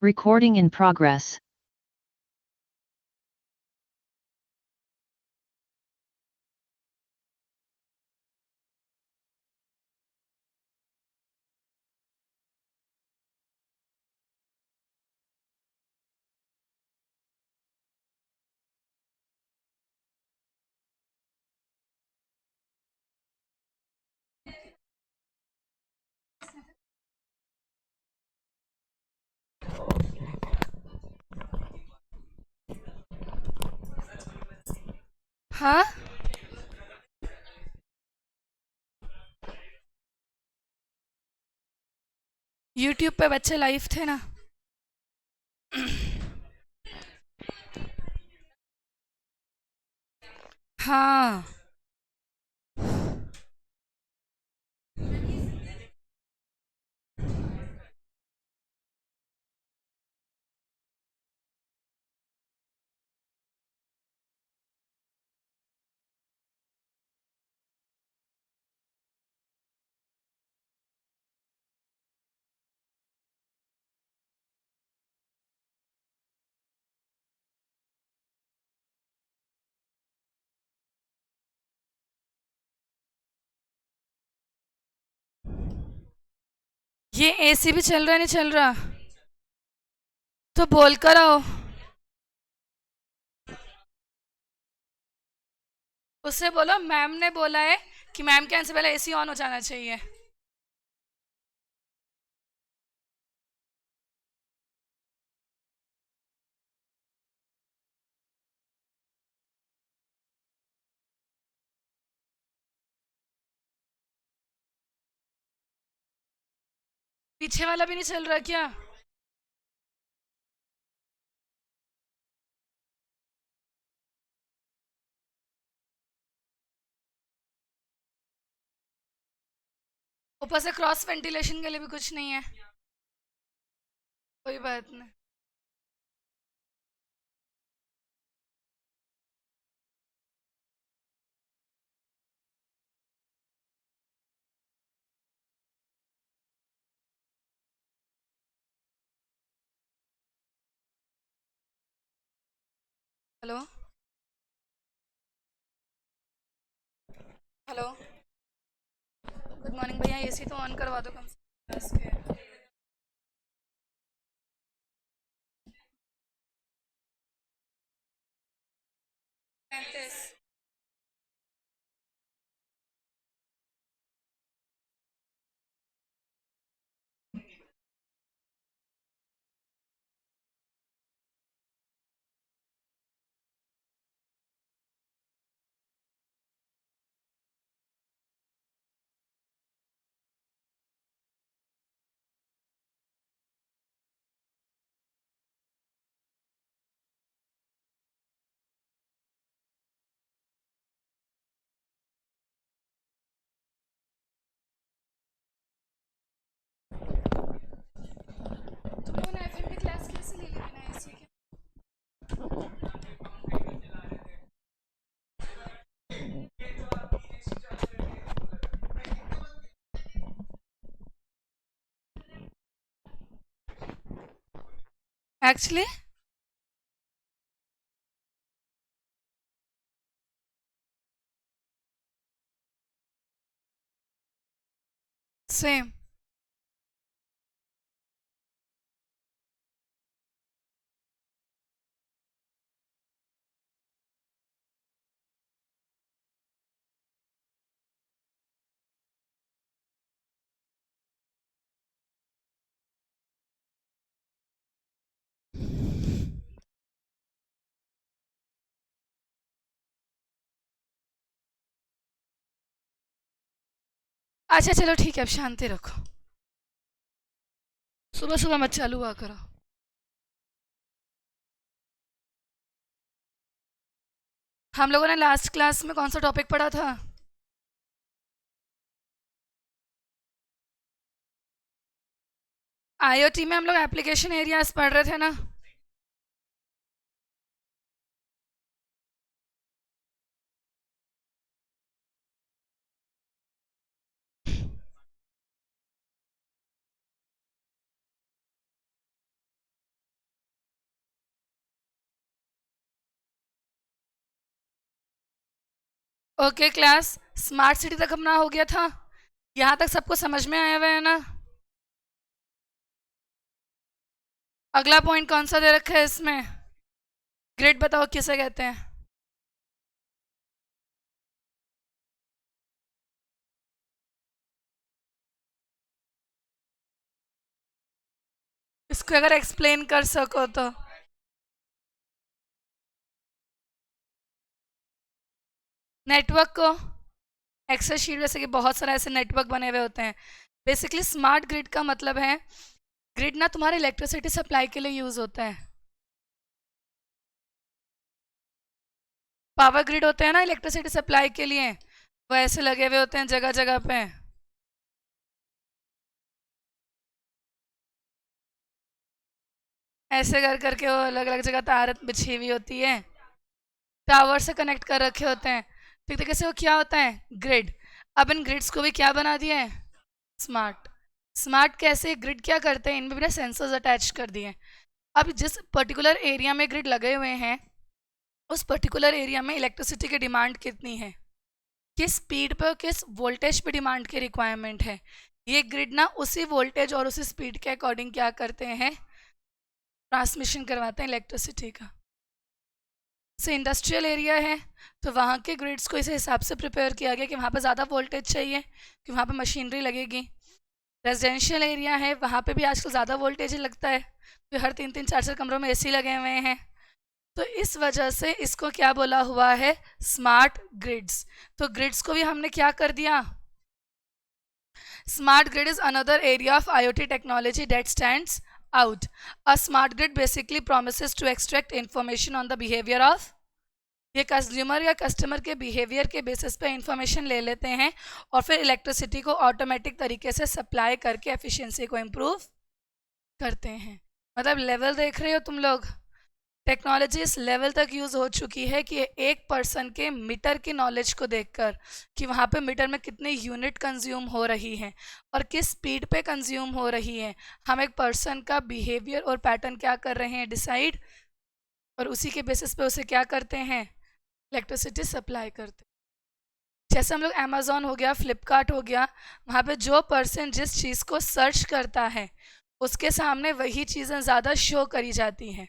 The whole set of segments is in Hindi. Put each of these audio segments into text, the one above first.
Recording in progress. हाँ, यूट्यूब पे बच्चे लाइव थे ना। हाँ, ये एसी भी चल रहा नहीं चल रहा, तो बोल कर आओ। उससे बोलो मैम ने बोला है कि मैम के आने से पहले एसी ऑन हो जाना चाहिए। पीछे वाला भी नहीं चल रहा क्या? ऊपर से क्रॉस वेंटिलेशन के लिए भी कुछ नहीं है। कोई बात नहीं। हेलो हेलो, गुड मॉर्निंग भैया, एसी तो ऑन करवा दो कम से कम 10 के। पैंतीस। तुम लोगों ने एफएम की क्लास कैसे ले ली बिना एसी के? Actually same. अच्छा चलो ठीक है, अब शांति रखो। सुबह सुबह मत चालू हुआ करो। हम लोगों ने लास्ट क्लास में कौन सा टॉपिक पढ़ा था? आईओटी में हम लोग एप्लीकेशन एरियाज पढ़ रहे थे ना। ओके क्लास, स्मार्ट सिटी तक अपना हो गया था, यहाँ तक सबको समझ में आया हुआ है ना? अगला पॉइंट कौन सा दे रखा है इसमें? ग्रिड बताओ किसे कहते हैं? इसको अगर एक्सप्लेन कर सको तो। नेटवर्क को, एक्सेल शीट जैसे कि बहुत सारे ऐसे नेटवर्क बने हुए होते हैं। बेसिकली स्मार्ट ग्रिड का मतलब है, ग्रिड ना तुम्हारे इलेक्ट्रिसिटी सप्लाई के लिए यूज होता है। पावर ग्रिड होते हैं ना इलेक्ट्रिसिटी सप्लाई के लिए, वो ऐसे लगे हुए होते हैं जगह जगह पे। ऐसे कर करके वो अलग अलग जगह तार बिछी हुई होती है, टावर से कनेक्ट कर रखे होते हैं। ठीक तरीके से वो क्या होता है? ग्रिड। अब इन ग्रिड्स को भी क्या बना दिया है? स्मार्ट। स्मार्ट कैसे? ग्रिड क्या करते हैं, इनमें भी सेंसर्स अटैच कर दिए हैं। अब जिस पर्टिकुलर एरिया में ग्रिड लगे हुए हैं, उस पर्टिकुलर एरिया में इलेक्ट्रिसिटी की डिमांड कितनी है, किस स्पीड पर, किस वोल्टेज पे डिमांड की रिक्वायरमेंट है, ये ग्रिड ना उसी वोल्टेज और उसी स्पीड के अकॉर्डिंग क्या करते हैं, ट्रांसमिशन करवाते हैं इलेक्ट्रिसिटी का। से इंडस्ट्रियल एरिया है तो वहाँ के ग्रिड्स को इस हिसाब से प्रिपेयर किया गया कि वहाँ पर ज़्यादा वोल्टेज चाहिए, कि वहाँ पर मशीनरी लगेगी। रेजिडेंशियल एरिया है, वहाँ पे भी आजकल ज़्यादा वोल्टेज लगता है, तो हर 3-3 4-4 कमरों में एसी लगे हुए हैं। तो इस वजह से इसको क्या बोला हुआ है? Smart grids. तो ग्रिड्स को भी हमने क्या कर दिया? Smart grid is another area of IoT technology that stands out. A smart grid basically promises to extract information on the behavior of, ये कंज्यूमर या कस्टमर के बिहेवियर के बेसिस पे इंफॉर्मेशन ले लेते हैं और फिर इलेक्ट्रिसिटी को ऑटोमेटिक तरीके से सप्लाई करके एफिशिएंसी को इम्प्रूव करते हैं। मतलब लेवल देख रहे हो तुम लोग, टेक्नोलॉजी इस लेवल तक यूज़ हो चुकी है कि एक पर्सन के मीटर की नॉलेज को देखकर कि वहाँ पे मीटर में कितने यूनिट कंज्यूम हो रही हैं और किस स्पीड पे कंज्यूम हो रही है, हम एक पर्सन का बिहेवियर और पैटर्न क्या कर रहे हैं, डिसाइड, और उसी के बेसिस पे उसे क्या करते हैं, इलेक्ट्रिसिटी सप्लाई करते हैं। जैसे हम लोग अमेज़ॉन हो गया, फ्लिपकार्ट हो गया, वहाँ पे जो पर्सन जिस चीज़ को सर्च करता है उसके सामने वही चीज़ें ज़्यादा शो करी जाती हैं,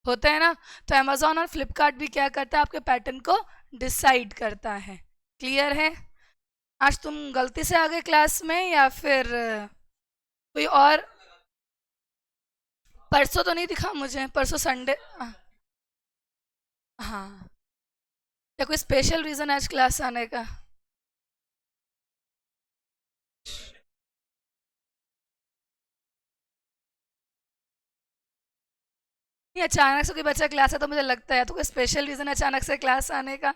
होता है ना? तो अमेज़ॉन और फ्लिपकार्ट भी क्या करता है, आपके पैटर्न को डिसाइड करता है। क्लियर है? आज तुम गलती से आ गए क्लास में या फिर कोई और? परसों तो नहीं दिखा मुझे, परसों संडे। हाँ, या कोई स्पेशल रीज़न आज क्लास आने का? नहीं, अचानक से कोई बच्चा क्लास है तो मुझे लगता है तो कोई स्पेशल रीज़न अचानक से क्लास आने का।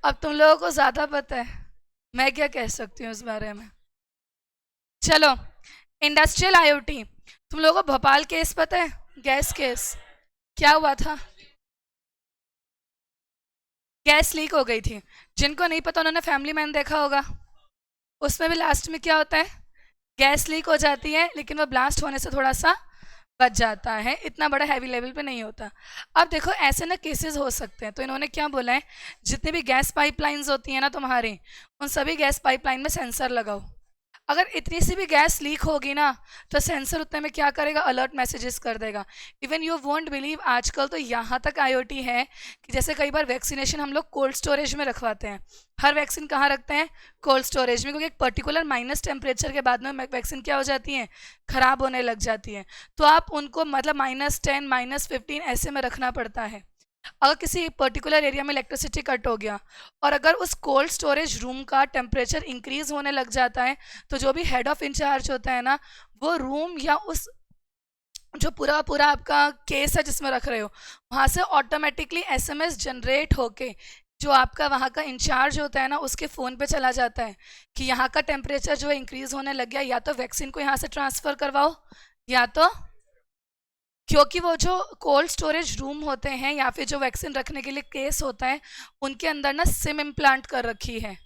अब तुम लोगों को ज़्यादा पता है, मैं क्या कह सकती हूँ इस बारे में। चलो, इंडस्ट्रियल IoT, तुम लोगों को भोपाल केस पता है, गैस केस? क्या हुआ था? गैस लीक हो गई थी। जिनको नहीं पता उन्होंने फैमिली मैन देखा होगा, उसमें भी लास्ट में क्या होता है, गैस लीक हो जाती है लेकिन वो ब्लास्ट होने से थोड़ा सा बच जाता है, इतना बड़ा हैवी लेवल पे नहीं होता। अब देखो ऐसे ना केसेस हो सकते हैं, तो इन्होंने क्या बोला है, जितनी भी गैस पाइपलाइंस होती हैं ना तुम्हारी, उन सभी गैस पाइपलाइन में सेंसर लगाओ। अगर इतनी सी भी गैस लीक होगी ना तो सेंसर उतने में क्या करेगा, अलर्ट मैसेजेस कर देगा। इवन यू वोंट बिलीव, आजकल तो यहाँ तक IoT है कि जैसे कई बार वैक्सीनेशन हम लोग कोल्ड स्टोरेज में रखवाते हैं। हर वैक्सीन कहाँ रखते हैं? कोल्ड स्टोरेज में, क्योंकि एक पर्टिकुलर माइनस टेम्परेचर के बाद में वैक्सीन क्या हो जाती है, ख़राब होने लग जाती है। तो आप उनको मतलब -10 -15 ऐसे में रखना पड़ता है। अगर किसी पर्टिकुलर एरिया में इलेक्ट्रिसिटी कट हो गया और अगर उस कोल्ड स्टोरेज रूम का टेम्परेचर इंक्रीज होने लग जाता है, तो जो भी हेड ऑफ इंचार्ज होता है ना, वो रूम या उस जो पूरा पूरा आपका केस है जिसमें रख रहे हो, वहाँ से ऑटोमेटिकली SMS जनरेट होके जो आपका वहाँ का इंचार्ज होता है ना, उसके फ़ोन पे चला जाता है कि यहाँ का टेम्परेचर जो है इंक्रीज़ होने लग गया, या तो वैक्सीन को यहाँ से ट्रांसफ़र करवाओ, या तो, क्योंकि वो जो कोल्ड स्टोरेज रूम होते हैं या फिर जो वैक्सीन रखने के लिए केस होता है, उनके अंदर ना सिम इम्प्लांट कर रखी है।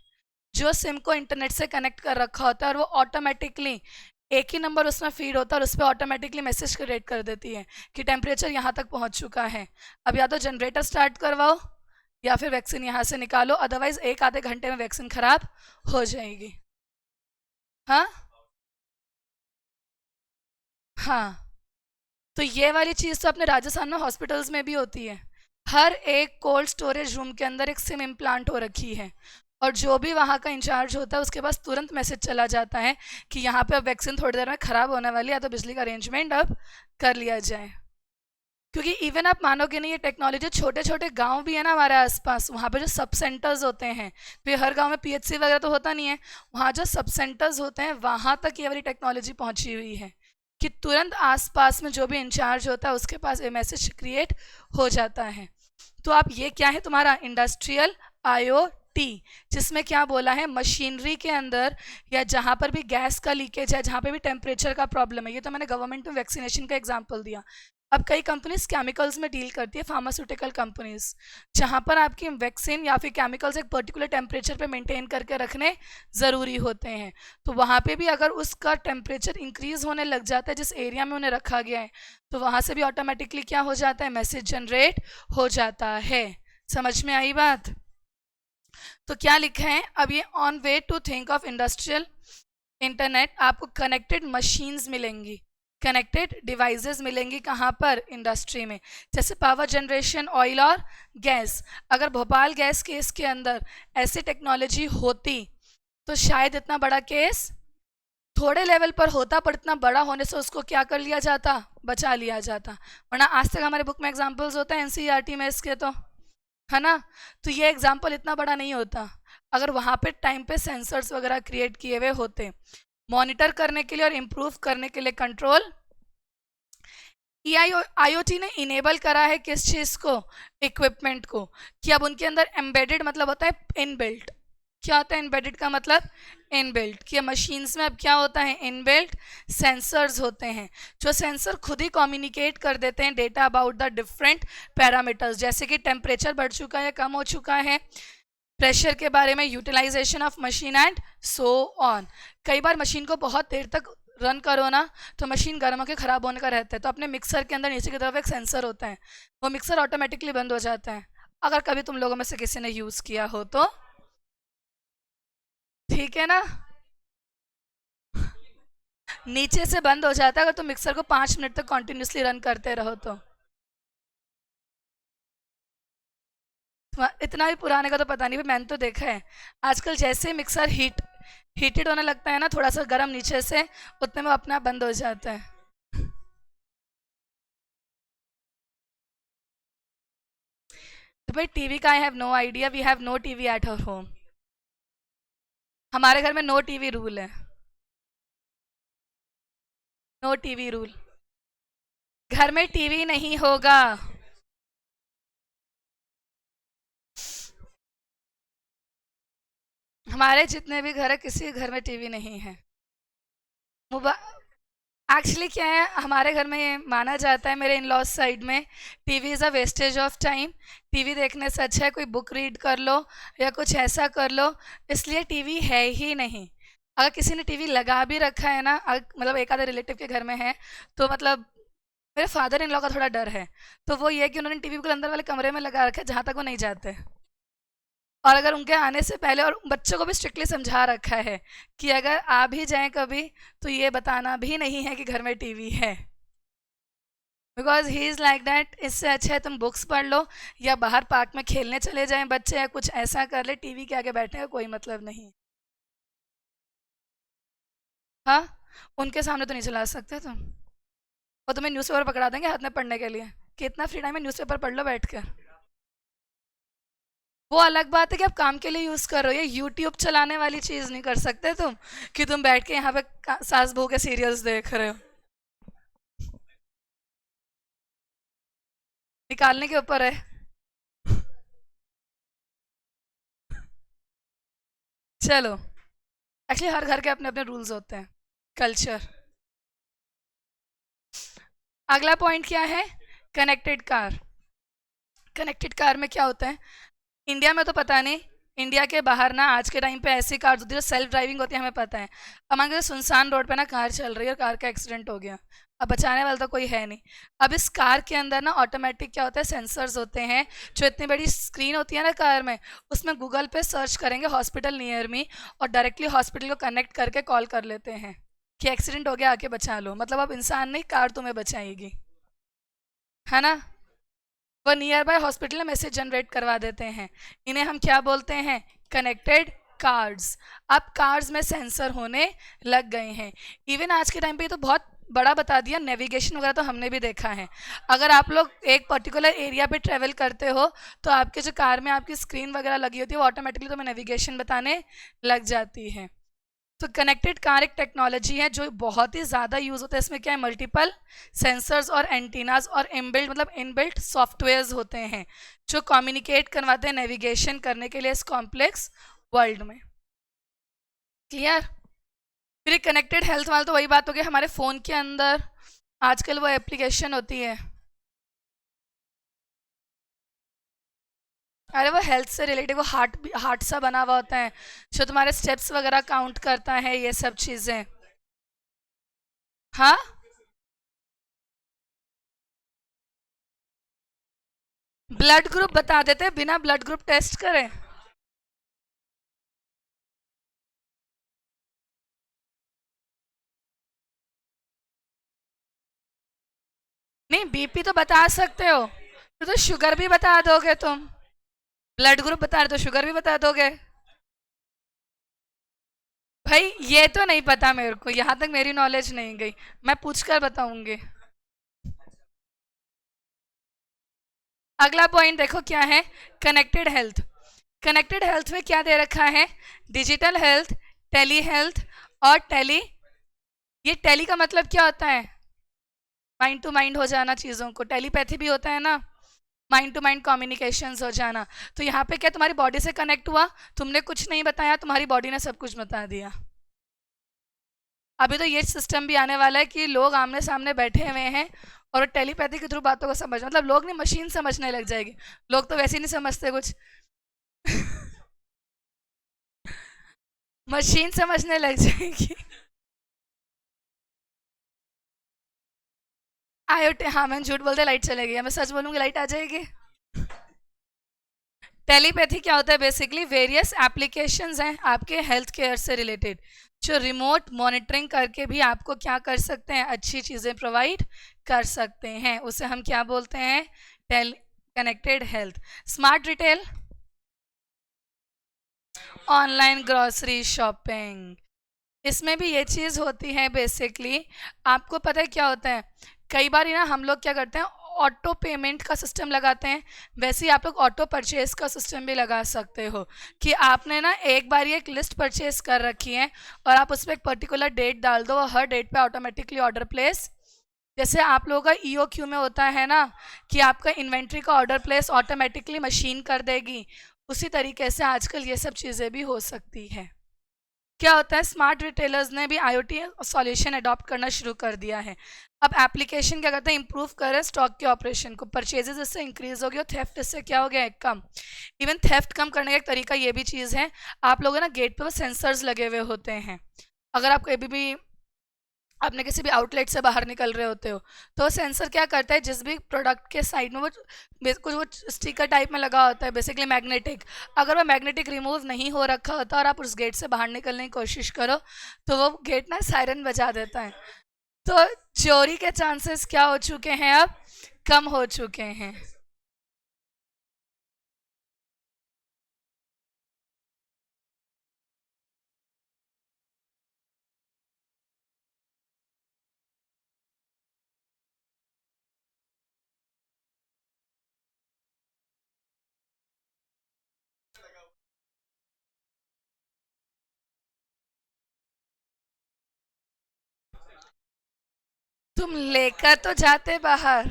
जो सिम को इंटरनेट से कनेक्ट कर रखा होता है और वो ऑटोमेटिकली एक ही नंबर उसमें फीड होता है और उस पर ऑटोमेटिकली मैसेज क्रिएट कर देती है कि टेम्परेचर यहाँ तक पहुँच चुका है, अब या तो जनरेटर स्टार्ट करवाओ या फिर वैक्सीन यहाँ से निकालो, अदरवाइज एक आधे घंटे में वैक्सीन खराब हो जाएगी। हाँ हाँ, तो ये वाली चीज़ तो अपने राजस्थान में हॉस्पिटल्स में भी होती है। हर एक कोल्ड स्टोरेज रूम के अंदर एक सिम इम्प्लांट हो रखी है और जो भी वहाँ का इंचार्ज होता है उसके पास तुरंत मैसेज चला जाता है कि यहाँ पे अब वैक्सीन थोड़ी देर में ख़राब होने वाली है, तो बिजली का अरेंजमेंट अब कर लिया जाए। क्योंकि इवन आप मानोगे नहीं, ये टेक्नोलॉजी छोटे छोटे गांव भी है ना हमारे आसपास, वहाँ पे जो सब सेंटर्स होते हैं, तो हर गांव में पीएचसी वगैरह तो होता नहीं है, वहाँ जो सब सेंटर्स होते हैं वहाँ तक ये वाली टेक्नोलॉजी पहुँची हुई है कि तुरंत आसपास में जो भी इंचार्ज होता है उसके पास ये मैसेज क्रिएट हो जाता है। तो आप ये क्या है तुम्हारा इंडस्ट्रियल IoT, जिसमें क्या बोला है, मशीनरी के अंदर या जहाँ पर भी गैस का लीकेज है, जहाँ पे भी टेम्परेचर का प्रॉब्लम है, ये तो मैंने गवर्नमेंट में वैक्सीनेशन का एग्जांपल दिया। अब कई कंपनीज केमिकल्स में डील करती है, फार्मास्यूटिकल कंपनीज, जहाँ पर आपकी वैक्सीन या फिर केमिकल्स एक पर्टिकुलर टेम्परेचर पे मेंटेन करके रखने ज़रूरी होते हैं, तो वहाँ पे भी अगर उसका टेम्परेचर इंक्रीज़ होने लग जाता है जिस एरिया में उन्हें रखा गया है, तो वहाँ से भी ऑटोमेटिकली क्या हो जाता है, मैसेज जनरेट हो जाता है। समझ में आई बात? तो क्या लिखा है अब ये, on way to think of industrial internet, आपको कनेक्टेड मशीन्स मिलेंगी, कनेक्टेड डिवाइसेस मिलेंगी, कहाँ पर, इंडस्ट्री में, जैसे पावर जनरेशन, ऑयल और गैस। अगर भोपाल गैस केस के अंदर ऐसी टेक्नोलॉजी होती तो शायद इतना बड़ा केस थोड़े लेवल पर होता, पर इतना बड़ा होने से उसको क्या कर लिया जाता, बचा लिया जाता, वरना आज तक हमारे बुक में एग्जाम्पल्स होते हैं एनसीईआरटी में इसके, तो है ना, तो ये एग्जाम्पल इतना बड़ा नहीं होता अगर वहाँ पे टाइम पे सेंसर्स वगैरह क्रिएट किए हुए होते, मॉनिटर करने के लिए और इम्प्रूव करने के लिए कंट्रोल। IoT ने इनेबल करा है किस चीज़ को, इक्विपमेंट को, कि अब उनके अंदर एम्बेडेड मतलब होता है इनबिल्ट। क्या होता है एम्बेडेड का मतलब, इनबिल्ट, कि मशीन्स में अब क्या होता है, इनबिल्ट सेंसर्स होते हैं, जो सेंसर खुद ही कम्युनिकेट कर देते हैं data about the different parameters, जैसे कि टेम्परेचर बढ़ चुका है, कम हो चुका है, प्रेशर के बारे में, utilisation of machine and so on. कई बार मशीन को बहुत देर तक रन करो ना तो मशीन गर्म होकर ख़राब होने का रहता है, तो अपने मिक्सर के अंदर नीचे की तरफ एक सेंसर होता है, वो मिक्सर ऑटोमेटिकली बंद हो जाता है, अगर कभी तुम लोगों में से किसी ने यूज़ किया हो तो, ठीक है ना, नीचे से बंद हो जाता है अगर तुम मिक्सर को 5 मिनट तक कॉन्टिन्यूसली रन करते रहो तो। इतना भी पुराने का तो पता नहीं, मैंने तो देखा है आजकल जैसे मिक्सर हीटेड होने लगता है ना, थोड़ा सा गर्म नीचे से, उतने में अपना बंद हो जाता है। तो भाई टीवी का I have no idea, we have no TV at our home, हमारे घर में नो टीवी रूल है, नो टीवी रूल, घर में टीवी नहीं होगा। हमारे जितने भी घर है किसी के घर में टीवी नहीं है। एक्चुअली क्या है, हमारे घर में ये माना जाता है, मेरे इन लॉज साइड में, TV is a wastage of time, TV देखने से अच्छा है कोई बुक रीड कर लो या कुछ ऐसा कर लो, इसलिए टीवी है ही नहीं। अगर किसी ने टीवी लगा भी रखा है ना, मतलब एक आधे रिलेटिव के घर में है, तो मतलब मेरे फादर इन लॉ का थोड़ा डर है, तो वो ये कि उन्होंने टीवी बिल्कुल अंदर वाले कमरे में लगा रखा है जहाँ तक वो नहीं जाते, और अगर उनके आने से पहले, और बच्चों को भी स्ट्रिक्टली समझा रखा है कि अगर आ भी जाएं कभी तो ये बताना भी नहीं है कि घर में टीवी है, because he is like that, इससे अच्छा है तुम बुक्स पढ़ लो या बाहर पार्क में खेलने चले जाएं बच्चे, या कुछ ऐसा कर ले, टीवी के आगे बैठने का कोई मतलब नहीं। हाँ, उनके सामने तो नहीं चला सकते तुम, वो तुम्हें न्यूज़पेपर पकड़ा देंगे हाथ में पढ़ने के लिए, कितना फ्री टाइम है, न्यूज़पेपर पढ़ लो बैठ कर। वो अलग बात है कि आप काम के लिए यूज़ कर रहे हो, ये यूट्यूब चलाने वाली चीज़ नहीं कर सकते तुम, कि तुम बैठ के यहाँ पे सास बहू के सीरियल्स देख रहे हो, निकालने के ऊपर है। चलो, एक्चुअली हर घर के अपने अपने रूल्स होते हैं, कल्चर। अगला पॉइंट क्या है, कनेक्टेड कार। कनेक्टेड कार में क्या होता है, इंडिया में तो पता नहीं, इंडिया के बाहर ना आज के टाइम पे ऐसी कार होती है जो सेल्फ ड्राइविंग होती है, हमें पता है। अब मान के सुनसान रोड पे ना कार चल रही है और कार का एक्सीडेंट हो गया, अब बचाने वाला तो कोई है नहीं। अब इस कार के अंदर ना ऑटोमेटिक क्या होता है, सेंसर्स होते हैं, जो इतनी बड़ी स्क्रीन होती है ना कार में, उसमें गूगल पे सर्च करेंगे हॉस्पिटल नियर मी, और डायरेक्टली हॉस्पिटल को कनेक्ट करके कॉल कर लेते हैं कि एक्सीडेंट हो गया, आके बचा लो। मतलब अब इंसान नहीं, कार तुम्हें बचाएगी, है ना। वो नियर बाय हॉस्पिटल में मैसेज जनरेट करवा देते हैं। इन्हें हम क्या बोलते हैं, कनेक्टेड कार्ड्स। अब कार्ड्स में सेंसर होने लग गए हैं। इवन आज के टाइम पे ये तो बहुत बड़ा बता दिया, नेविगेशन वगैरह तो हमने भी देखा है। अगर आप लोग एक पर्टिकुलर एरिया पे ट्रेवल करते हो तो आपके जो कार में आपकी स्क्रीन वगैरह लगी होती है वो ऑटोमेटिकली तुम्हें नेविगेशन बताने लग जाती है। तो कनेक्टेड कार एक टेक्नोलॉजी है जो बहुत ही ज़्यादा यूज़ होता है। इसमें क्या है, मल्टीपल सेंसर्स और एंटीनास और इनबिल्ट मतलब इनबिल्ट सॉफ्टवेयर्स होते हैं जो कम्युनिकेट करवाते हैं नेविगेशन करने के लिए इस कॉम्प्लेक्स वर्ल्ड में। क्लियर। फिर कनेक्टेड हेल्थ वाला तो वही बात हो गई, हमारे फ़ोन के अंदर आजकल वो एप्लीकेशन होती है, अरे वो हेल्थ से रिलेटेड, वो हार्ट सा बना हुआ होता है जो तुम्हारे स्टेप्स वगैरह काउंट करता है, ये सब चीज़ें। हाँ, ब्लड ग्रुप बता देते हैं बिना ब्लड ग्रुप टेस्ट करें। नहीं, बीपी तो बता सकते हो, तो शुगर भी बता दोगे तुम। ब्लड ग्रुप बता रहे तो शुगर भी बता दोगे। भाई ये तो नहीं पता मेरे को, यहाँ तक मेरी नॉलेज नहीं गई, मैं पूछ कर बताऊंगी। अगला पॉइंट देखो क्या है, कनेक्टेड हेल्थ। कनेक्टेड हेल्थ में क्या दे रखा है, डिजिटल हेल्थ, टेली हेल्थ और टेली। ये टेली का मतलब क्या होता है, माइंड टू माइंड हो जाना चीज़ों को, टेलीपैथी भी होता है ना, माइंड टू माइंड कम्युनिकेशंस हो जाना। तो यहाँ पे क्या तुम्हारी बॉडी से कनेक्ट हुआ, तुमने कुछ नहीं बताया, तुम्हारी बॉडी ने सब कुछ बता दिया। अभी तो ये सिस्टम भी आने वाला है कि लोग आमने सामने बैठे हुए हैं और टेलीपैथी के थ्रू बातों को समझ, मतलब लोग नहीं, मशीन समझने लग जाएगी। लोग तो वैसे ही नहीं समझते कुछ। मशीन समझने लग जाएगी। आईओटी, हाँ मैं झूठ बोलते लाइट चलेगी, मैं सच बोलूंगी लाइट आ जाएगी। टेलीपैथी क्या होता है, बेसिकली वेरियस एप्लीकेशंस हैं आपके हेल्थ केयर से रिलेटेड, जो रिमोट मॉनिटरिंग करके भी आपको क्या कर सकते हैं, अच्छी चीज़ें प्रोवाइड कर सकते हैं। उसे हम क्या बोलते हैं, tell connected health. Smart retail, online grocery shopping, इसमें भी ये चीज़ होती है बेसिकली। आपको पता है क्या होता है, कई बार ना हम लोग क्या करते हैं, ऑटो पेमेंट का सिस्टम लगाते हैं, वैसे ही आप लोग ऑटो परचेज का सिस्टम भी लगा सकते हो कि आपने ना एक बार ये एक लिस्ट परचेज कर रखी है और आप उस पर एक पर्टिकुलर डेट डाल दो और हर डेट पे ऑटोमेटिकली ऑर्डर प्लेस, जैसे आप लोगों का ईओक्यू में होता है ना कि आपका इन्वेंट्री का ऑर्डर प्लेस ऑटोमेटिकली मशीन कर देगी, उसी तरीके से आजकल ये सब चीज़ें भी हो सकती है। क्या होता है, स्मार्ट रिटेलर्स ने भी आईओटी सॉल्यूशन अडॉप्ट करना शुरू कर दिया है। अब एप्लीकेशन क्या करते हैं, इंप्रूव कर रहे हैं स्टॉक के ऑपरेशन को, परचेजेस इससे इंक्रीज हो गया, थेफ्ट इससे क्या हो गया है, कम। इवन थेफ्ट कम करने का एक तरीका ये भी चीज़ है, आप लोगों ना गेट पे वो सेंसर्स लगे हुए होते हैं, अगर आप कभी भी आपने किसी भी आउटलेट से बाहर निकल रहे होते हो तो सेंसर क्या करता है, जिस भी प्रोडक्ट के साइड में वो कुछ वो स्टिकर टाइप में लगा होता है, बेसिकली मैग्नेटिक, अगर वो मैग्नेटिक रिमूव नहीं हो रखा होता और आप उस गेट से बाहर निकलने की कोशिश करो तो वो गेट ना सायरन बजा देता है। तो चोरी के चांसेस क्या हो चुके हैं, अब कम हो चुके हैं। तुम लेकर तो जाते बाहर,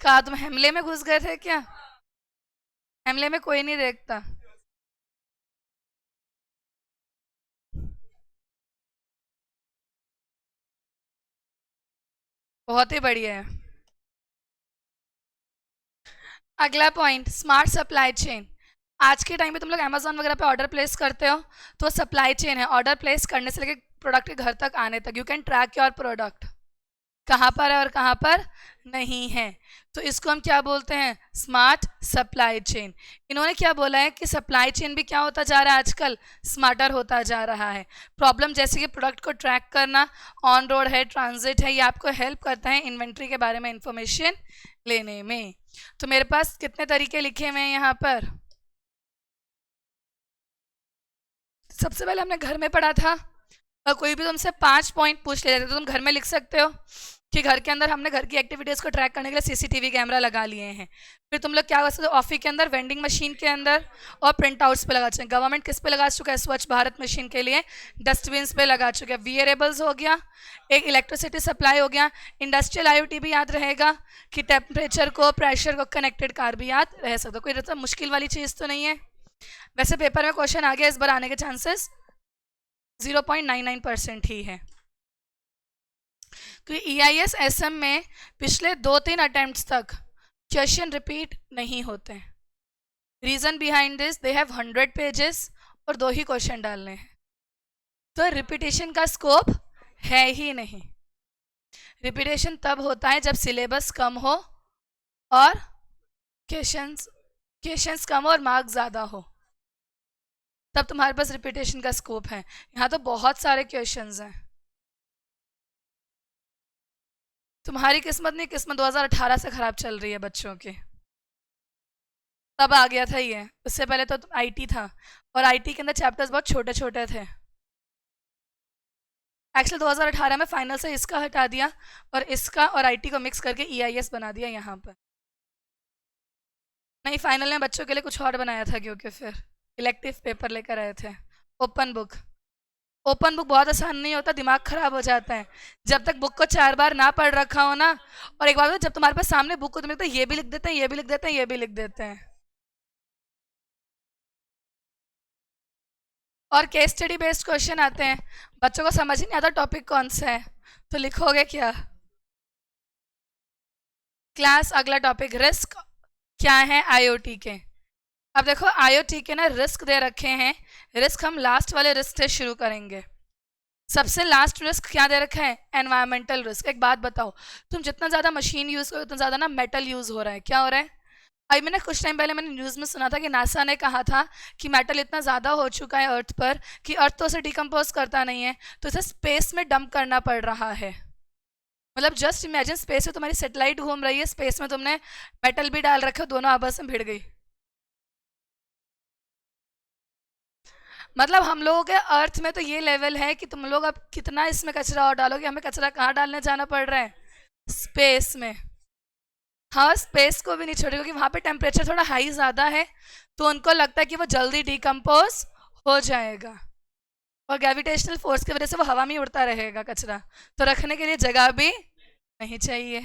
कहा तुम हेमले में घुस गए थे क्या, हेमले में कोई नहीं देखता। बहुत ही बढ़िया है। अगला पॉइंट, स्मार्ट सप्लाई चेन। आज के टाइम में तुम लोग अमेजोन वगैरह पे ऑर्डर प्लेस करते हो, तो सप्लाई चेन है, ऑर्डर प्लेस करने से लेकर प्रोडक्ट के घर तक आने तक। You can track your product, कहाँ पर है और कहाँ पर नहीं है। तो इसको हम क्या बोलते हैं, स्मार्ट सप्लाई चेन। इन्होंने क्या बोला है कि सप्लाई चेन भी क्या होता जा रहा है आजकल, स्मार्टर होता जा रहा है। प्रॉब्लम जैसे कि प्रोडक्ट को ट्रैक करना, ऑन रोड है, ट्रांजिट है, ये आपको हेल्प करता है इन्वेंट्री के बारे में इंफॉर्मेशन लेने में। तो मेरे पास कितने तरीके लिखे हुए हैं यहाँ पर। सबसे पहले हमने घर में पढ़ा था, और कोई भी तुमसे 5 पॉइंट पूछ ले तो तुम घर में लिख सकते हो कि घर के अंदर हमने घर की एक्टिविटीज़ को ट्रैक करने के लिए सीसीटीवी कैमरा लगा लिए हैं। फिर तुम लोग क्या कर सकते हो, ऑफिस के अंदर, वेंडिंग मशीन के अंदर और प्रिंट आउट्स पे लगा चुके हैं। गवर्नमेंट किस पे लगा चुका है, स्वच्छ भारत मिशन के लिए डस्टबिन पे लगा चुके हैं। वियरेबल्स हो गया, एक इलेक्ट्रिसिटी सप्लाई हो गया। इंडस्ट्रियल IoT भी याद रहेगा कि टेम्परेचर को, प्रेशर को कनेक्टेड कार भी याद रह सकता। कोई मतलब मुश्किल वाली चीज़ तो नहीं है। वैसे पेपर में क्वेश्चन आ गया, इस बार आने के चांसेस 0.99% ही है, क्योंकि EIS SM में पिछले 2-3 अटेम्प्ट्स तक क्वेश्चन रिपीट नहीं होते। Reason behind this, they have 100 pages और 2 ही क्वेश्चन डालने हैं, तो रिपीटेशन का स्कोप है ही नहीं। रिपीटेशन तब होता है जब सिलेबस कम हो और क्वेश्चंस कम हो और मार्क्स ज़्यादा हो, तब तुम्हारे पास रिपीटेशन का स्कोप है। यहाँ तो बहुत सारे क्वेश्चंस हैं। तुम्हारी किस्मत नहीं, किस्मत 2018 से खराब चल रही है बच्चों की। तब आ गया था ये, उससे पहले तो IT था, और IT के अंदर चैप्टर्स बहुत छोटे छोटे थे। एक्चुअली 2018 में फाइनल से इसका हटा दिया और इसका और IT को मिक्स करके EIS बना दिया यहाँ पर। नहीं, फाइनल में बच्चों के लिए कुछ और बनाया था, क्योंकि फिर इलेक्टिव पेपर लेकर आए थे। ओपन बुक बहुत आसान नहीं होता, दिमाग खराब हो जाता है जब तक बुक को 4 बार ना पढ़ रखा हो ना। और एक बात, जब तुम्हारे पास सामने बुक को तुम्हें तो ये भी लिख देते हैं, ये भी लिख देते हैं, ये भी लिख देते हैं। और केस स्टडी बेस्ड क्वेश्चन आते हैं, बच्चों को समझ ही नहीं आता टॉपिक कौन सा है, तो लिखोगे क्या क्लास। अगला टॉपिक, रिस्क क्या है IoT के। अब देखो IoT के ना रिस्क दे रखे हैं। रिस्क हम लास्ट वाले रिस्क से शुरू करेंगे। सबसे लास्ट रिस्क क्या दे रखा है, एनवायरमेंटल रिस्क। एक बात बताओ, तुम जितना ज़्यादा मशीन यूज़ करो उतना ज़्यादा ना मेटल यूज़ हो रहा है। क्या हो रहा है, अभी मैंने कुछ टाइम पहले मैंने न्यूज़ में सुना था कि नासा ने कहा था कि मेटल इतना ज़्यादा हो चुका है अर्थ पर कि अर्थ तो उसे डिकम्पोज करता नहीं है, तो इसे स्पेस में डंप करना पड़ रहा है। मतलब जस्ट इमेजिन, स्पेस में तुम्हारी सैटेलाइट घूम रही है, स्पेस में तुमने मेटल भी डाल रखे, दोनों आपस में भिड़ गई। मतलब हम लोगों के अर्थ में तो ये लेवल है कि तुम लोग अब कितना इसमें कचरा और डालोगे, हमें कचरा कहाँ डालने जाना पड़ रहा है, स्पेस में। हाँ, स्पेस को भी नहीं छोड़े, क्योंकि वहाँ पे टेम्परेचर थोड़ा हाई ज़्यादा है, तो उनको लगता है कि वो जल्दी डिकम्पोज हो जाएगा, और ग्रेविटेशनल फोर्स की वजह से वो हवा में उड़ता रहेगा कचरा, तो रखने के लिए जगह भी नहीं चाहिए,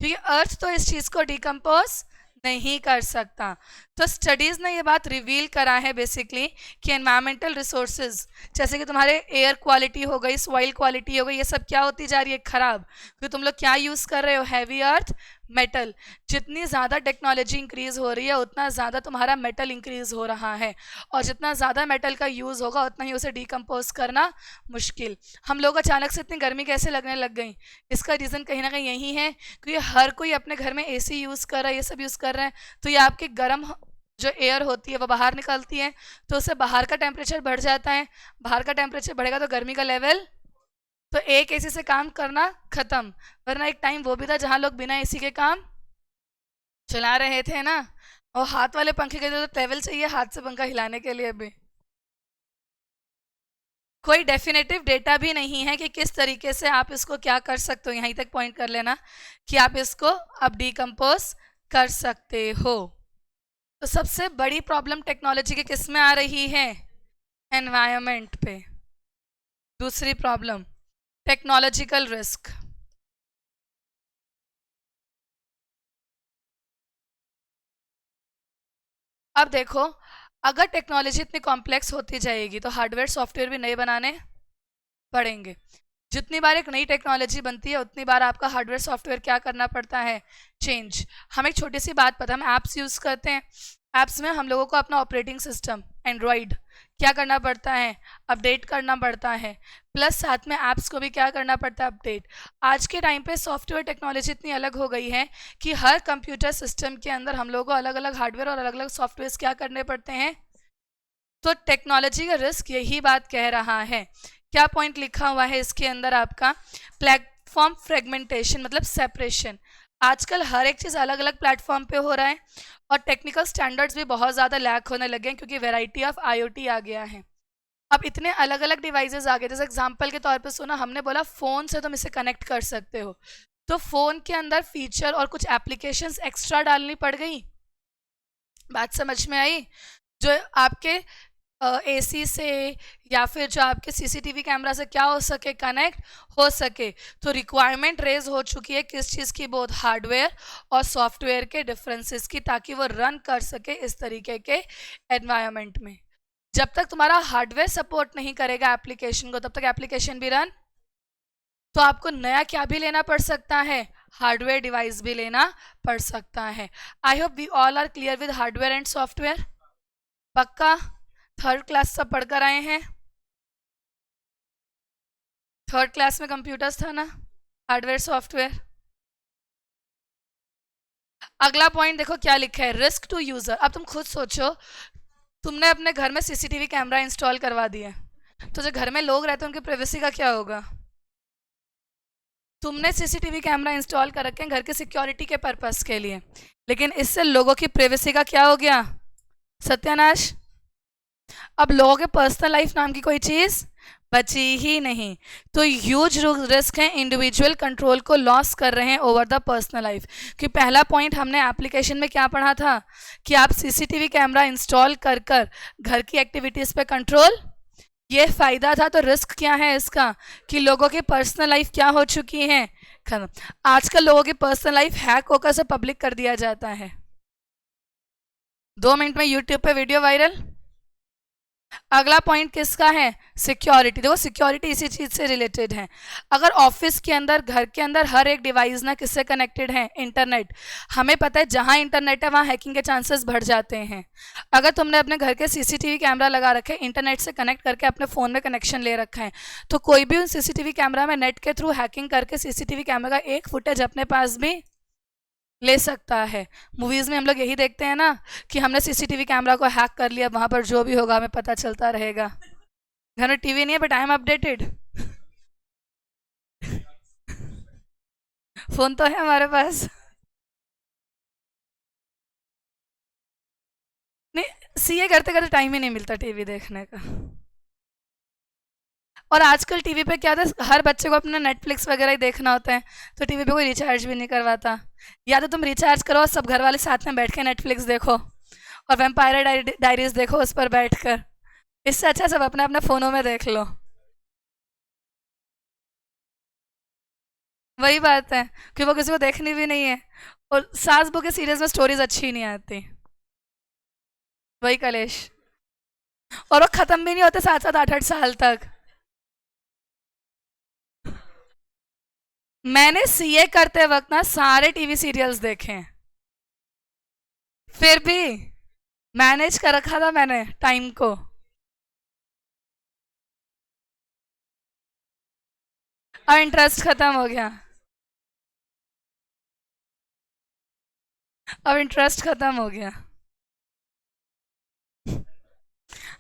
क्योंकि अर्थ तो इस चीज़ को डिकम्पोज नहीं कर सकता। तो स्टडीज़ ने ये बात रिवील करा है बेसिकली कि एनवायरमेंटल रिसोर्सेज जैसे कि तुम्हारे एयर क्वालिटी हो गई, सॉइल क्वालिटी हो गई, ये सब क्या होती जा रही है, खराब, क्योंकि तुम लोग क्या यूज़ कर रहे हो, हैवी अर्थ मेटल। जितनी ज़्यादा टेक्नोलॉजी इंक्रीज़ हो रही है उतना ज़्यादा तुम्हारा मेटल इंक्रीज़ हो रहा है, और जितना ज़्यादा मेटल का यूज़ होगा उतना ही उसे डिकम्पोज करना मुश्किल। हम लोग अचानक से इतनी गर्मी कैसे लगने लग गई, इसका रीज़न कहीं ना कहीं यही है, क्योंकि हर कोई अपने घर में AC यूज़ कर रहा है, ये सब यूज़ कर रहे हैं, तो ये आपके गर्म जो एयर होती है वो बाहर निकलती है, तो उससे बाहर का टेम्परेचर बढ़ जाता है। बाहर का टेम्परेचर बढ़ेगा तो गर्मी का लेवल, तो एक AC से काम करना खत्म। वरना एक टाइम वो भी था जहाँ लोग बिना AC के काम चला रहे थे ना, और हाथ वाले पंखे के लिए तो लेवल चाहिए हाथ से पंखा हिलाने के लिए भी। कोई डेफिनेटिव डेटा भी नहीं है कि किस तरीके से आप इसको क्या कर सकते हो, यहीं तक पॉइंट कर लेना कि आप इसको अब डिकम्पोज कर सकते हो। तो सबसे बड़ी प्रॉब्लम टेक्नोलॉजी के किस में आ रही है, एनवायरनमेंट पे। दूसरी प्रॉब्लम, टेक्नोलॉजिकल रिस्क। अब देखो, अगर टेक्नोलॉजी इतनी कॉम्प्लेक्स होती जाएगी तो हार्डवेयर सॉफ्टवेयर भी नए बनाने पड़ेंगे। जितनी बार एक नई टेक्नोलॉजी बनती है उतनी बार आपका हार्डवेयर सॉफ्टवेयर क्या करना पड़ता है, चेंज। हम एक छोटी सी बात पता, हम ऐप्स यूज़ करते हैं, ऐप्स में हम लोगों को अपना ऑपरेटिंग सिस्टम एंड्रॉयड क्या करना पड़ता है, अपडेट करना पड़ता है, प्लस साथ में ऐप्स को भी क्या करना पड़ता है, अपडेट। आज के टाइम पे सॉफ्टवेयर टेक्नोलॉजी इतनी अलग हो गई है कि हर कंप्यूटर सिस्टम के अंदर हम लोगों को अलग अलग हार्डवेयर और अलग अलग सॉफ्टवेयर क्या करने पड़ते हैं। तो टेक्नोलॉजी का रिस्क यही बात कह रहा है। क्या पॉइंट लिखा हुआ है इसके अंदर आपका, प्लेटफॉर्म फ्रेगमेंटेशन मतलब सेपरेशन। आजकल हर एक चीज़ अलग अलग प्लेटफॉर्म पे हो रहा है और टेक्निकल स्टैंडर्ड्स भी बहुत ज़्यादा लैक होने लगे हैं क्योंकि वैरायटी ऑफ आईओटी आ गया है। अब इतने अलग अलग डिवाइसेस आ गए, जैसे एग्जांपल के तौर पे सुना हमने बोला फ़ोन से तुम इसे कनेक्ट कर सकते हो, तो फ़ोन के अंदर फीचर और कुछ एप्लीकेशंस एक्स्ट्रा डालनी पड़ गई। बात समझ में आई? जो आपके एसी से या फिर जो आपके सीसीटीवी कैमरा से क्या हो सके, कनेक्ट हो सके, तो रिक्वायरमेंट रेज हो चुकी है किस चीज़ की, बोथ हार्डवेयर और सॉफ्टवेयर के डिफरेंसेस की, ताकि वो रन कर सके इस तरीके के एनवायरनमेंट में। जब तक तुम्हारा हार्डवेयर सपोर्ट नहीं करेगा एप्लीकेशन को, तब तक एप्लीकेशन भी रन, तो आपको नया क्या भी लेना पड़ सकता है, हार्डवेयर डिवाइस भी लेना पड़ सकता है। I hope we all are clear with hardware and software. पक्का? थर्ड क्लास सब पढ़कर आए हैं? थर्ड क्लास में कंप्यूटर्स था ना, हार्डवेयर सॉफ्टवेयर। अगला पॉइंट देखो क्या लिखा है, रिस्क टू यूजर। अब तुम खुद सोचो, तुमने अपने घर में सीसीटीवी कैमरा इंस्टॉल करवा दिया, तो जो घर में लोग रहते हैं उनकी प्राइवेसी का क्या होगा। तुमने सीसीटीवी कैमरा इंस्टॉल कर रखे हैं घर के सिक्योरिटी के पर्पस के लिए, लेकिन इससे लोगों की प्राइवेसी का क्या हो गया, सत्यानाश। अब लोगों के पर्सनल लाइफ नाम की कोई चीज़ बची ही नहीं, तो ह्यूज रिस्क है, इंडिविजुअल कंट्रोल को लॉस कर रहे हैं ओवर द पर्सनल लाइफ। कि पहला पॉइंट हमने एप्लीकेशन में क्या पढ़ा था कि आप सीसीटीवी कैमरा इंस्टॉल कर कर घर की एक्टिविटीज़ पे कंट्रोल, ये फ़ायदा था। तो रिस्क क्या है इसका कि लोगों की पर्सनल लाइफ क्या हो चुकी है, खत्म। आजकल लोगों की पर्सनल लाइफ हैक होकर से पब्लिक कर दिया जाता है, 2 मिनट में यूट्यूब पे वीडियो वायरल। अगला पॉइंट किसका है, सिक्योरिटी। देखो सिक्योरिटी इसी चीज़ से रिलेटेड है। अगर ऑफिस के अंदर, घर के अंदर हर एक डिवाइस ना किससे कनेक्टेड है, इंटरनेट। हमें पता है जहाँ इंटरनेट है वहाँ हैकिंग के चांसेस बढ़ जाते हैं। अगर तुमने अपने घर के सीसीटीवी कैमरा लगा रखे, इंटरनेट से कनेक्ट करके अपने फ़ोन में कनेक्शन ले रखा है, तो कोई भी उन सीसीटीवी कैमरा में नेट के थ्रू हैकिंग करके सीसीटीवी कैमरा का एक फुटेज अपने पास भी ले सकता है। मूवीज़ में हम लोग यही देखते हैं ना कि हमने सीसीटीवी कैमरा को हैक कर लिया, वहाँ पर जो भी होगा हमें पता चलता रहेगा। घर में टीवी नहीं है but I am updated, phone तो है हमारे पास। नहीं, सीए करते करते टाइम ही नहीं मिलता टीवी देखने का। और आजकल टीवी पे क्या था, हर बच्चे को अपना नेटफ्लिक्स वगैरह ही देखना होता है, तो टीवी पे कोई रिचार्ज भी नहीं करवाता। या तो तुम रिचार्ज करो, सब घर वाले साथ में बैठ के नेटफ्लिक्स देखो और वैम्पायर डायरीज देखो उस पर बैठ कर। इससे अच्छा सब अपने अपने फ़ोनों में देख लो। वही बात है कि वो किसी को देखनी भी नहीं है, और सास बहू के सीरियल्स में स्टोरीज अच्छी नहीं आती, वही कलेश। और वो ख़त्म भी नहीं होते 7-7 8-8 साल तक। मैंने सीए करते वक्त ना सारे टीवी सीरियल्स देखे हैं, फिर भी मैनेज कर रखा था मैंने टाइम को। और इंटरेस्ट खत्म हो गया, अब इंटरेस्ट खत्म हो गया।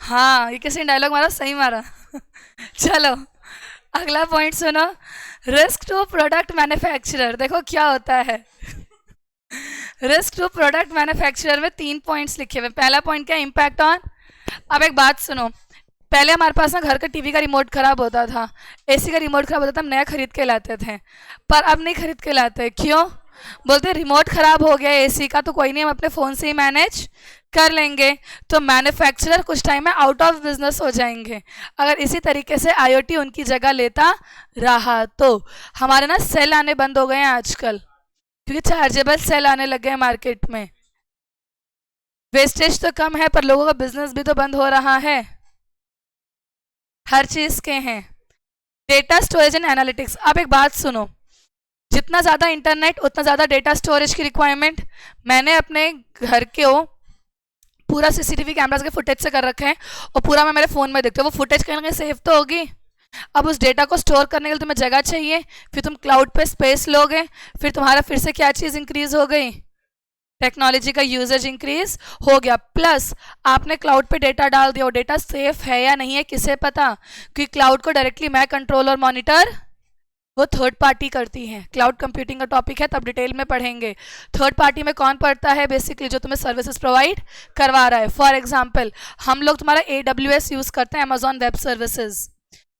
हाँ, ये किसी ने डायलॉग मारा, सही मारा। चलो अगला पॉइंट सुनो, रिस्क टू प्रोडक्ट मैन्युफैक्चरर। देखो क्या होता है, रिस्क टू प्रोडक्ट मैन्युफैक्चरर में 3 पॉइंट्स लिखे हुए। पहला पॉइंट क्या, इम्पैक्ट ऑन। अब एक बात सुनो, पहले हमारे पास ना घर का टीवी का रिमोट खराब होता था, एसी का रिमोट खराब होता था, हम नया खरीद के लाते थे। पर अब नहीं खरीद के लाते, क्यों? बोलते रिमोट खराब हो गया एसी का, तो कोई नहीं, हम अपने फ़ोन से ही मैनेज कर लेंगे। तो मैन्युफैक्चरर कुछ टाइम में आउट ऑफ बिजनेस हो जाएंगे अगर इसी तरीके से आईओटी उनकी जगह लेता रहा। तो हमारे ना सेल आने बंद हो गए हैं आजकल, क्योंकि चार्जेबल सेल आने लग गए हैं मार्केट में। वेस्टेज तो कम है पर लोगों का बिजनेस भी तो बंद हो रहा है, हर चीज़ के हैं। Data storage and analytics. अब एक बात सुनो, जितना ज़्यादा इंटरनेट उतना ज़्यादा डेटा स्टोरेज की रिक्वायरमेंट। मैंने अपने घर के पूरा सीसीटीवी कैमरास के फुटेज से कर रखे हैं और पूरा मैं मेरे फ़ोन में देखती हूँ, वो फुटेज कहीं ना कहीं सेव तो होगी। अब उस डेटा को स्टोर करने के लिए तुम्हें जगह चाहिए, फिर तुम क्लाउड पे स्पेस लोगे, फिर तुम्हारा फिर से क्या चीज़ इंक्रीज हो गई, टेक्नोलॉजी का यूजेज इंक्रीज हो गया, प्लस आपने क्लाउड पे डेटा डाल दिया, और डेटा सेफ है या नहीं है किसे पता, क्योंकि क्लाउड को डायरेक्टली मैं कंट्रोल और मॉनिटर वो थर्ड पार्टी करती है। क्लाउड कंप्यूटिंग का टॉपिक है, तब डिटेल में पढ़ेंगे। थर्ड पार्टी में कौन पड़ता है, बेसिकली जो तुम्हें सर्विसेज प्रोवाइड करवा रहा है। फॉर एग्जांपल हम लोग तुम्हारा AWS यूज़ करते हैं, अमेजॉन वेब सर्विसेज,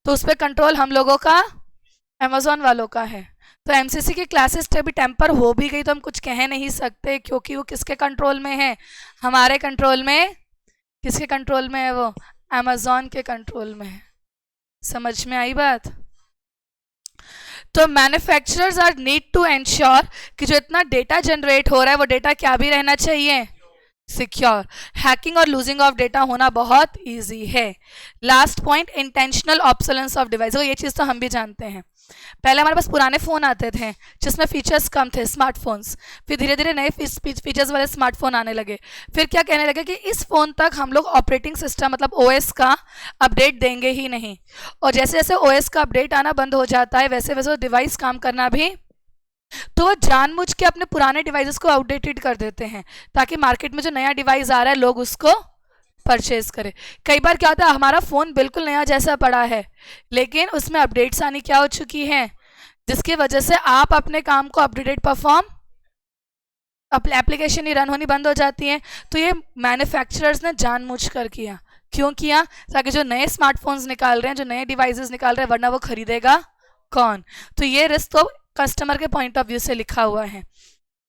तो उस पर कंट्रोल हम लोगों का अमेजॉन वालों का है। तो MCC की क्लासेस अभी टेम्पर हो भी गई तो हम कुछ कह नहीं सकते, क्योंकि वो किसके कंट्रोल में है, हमारे कंट्रोल में। किसके कंट्रोल में है वो, अमेजॉन के कंट्रोल में है। समझ में आई बात। तो manufacturers are need to ensure कि जो इतना डेटा जनरेट हो रहा है वो डेटा क्या भी रहना चाहिए, सिक्योर। हैकिंग और लूजिंग ऑफ डेटा होना बहुत इजी है। Last point, intentional obsolescence of device. ये चीज़ तो हम भी जानते हैं। पहले हमारे पास पुराने फ़ोन आते थे जिसमें फीचर्स कम थे, स्मार्टफोन्स, फिर धीरे धीरे नए फीचर्स वाले स्मार्टफोन आने लगे। फिर क्या कहने लगे कि इस फ़ोन तक हम लोग ऑपरेटिंग सिस्टम मतलब OS का अपडेट देंगे ही नहीं, और जैसे जैसे OS का अपडेट आना बंद हो जाता है वैसे वैसे वो डिवाइस काम करना भी, तो वो जानबूझ के अपने पुराने डिवाइसेस को आउटडेटेड कर देते हैं ताकि मार्केट में जो नया डिवाइस आ रहा है लोग उसको परचेज करें। कई बार क्या होता है, हमारा फ़ोन बिल्कुल नया जैसा पड़ा है लेकिन उसमें अपडेट्स आनी क्या हो चुकी हैं, जिसकी वजह से आप अपने काम को अपडेटेड परफॉर्म, एप्लीकेशन ही रन होनी बंद हो जाती हैं। तो ये मैन्युफैक्चरर्स ने जानबूझ कर किया। क्यों किया, ताकि जो नए स्मार्टफोन्स निकाल रहे हैं, जो नए डिवाइसेस निकाल रहे हैं, वरना वो खरीदेगा कौन। तो ये रिस्क तो कस्टमर के पॉइंट ऑफ व्यू से लिखा हुआ है।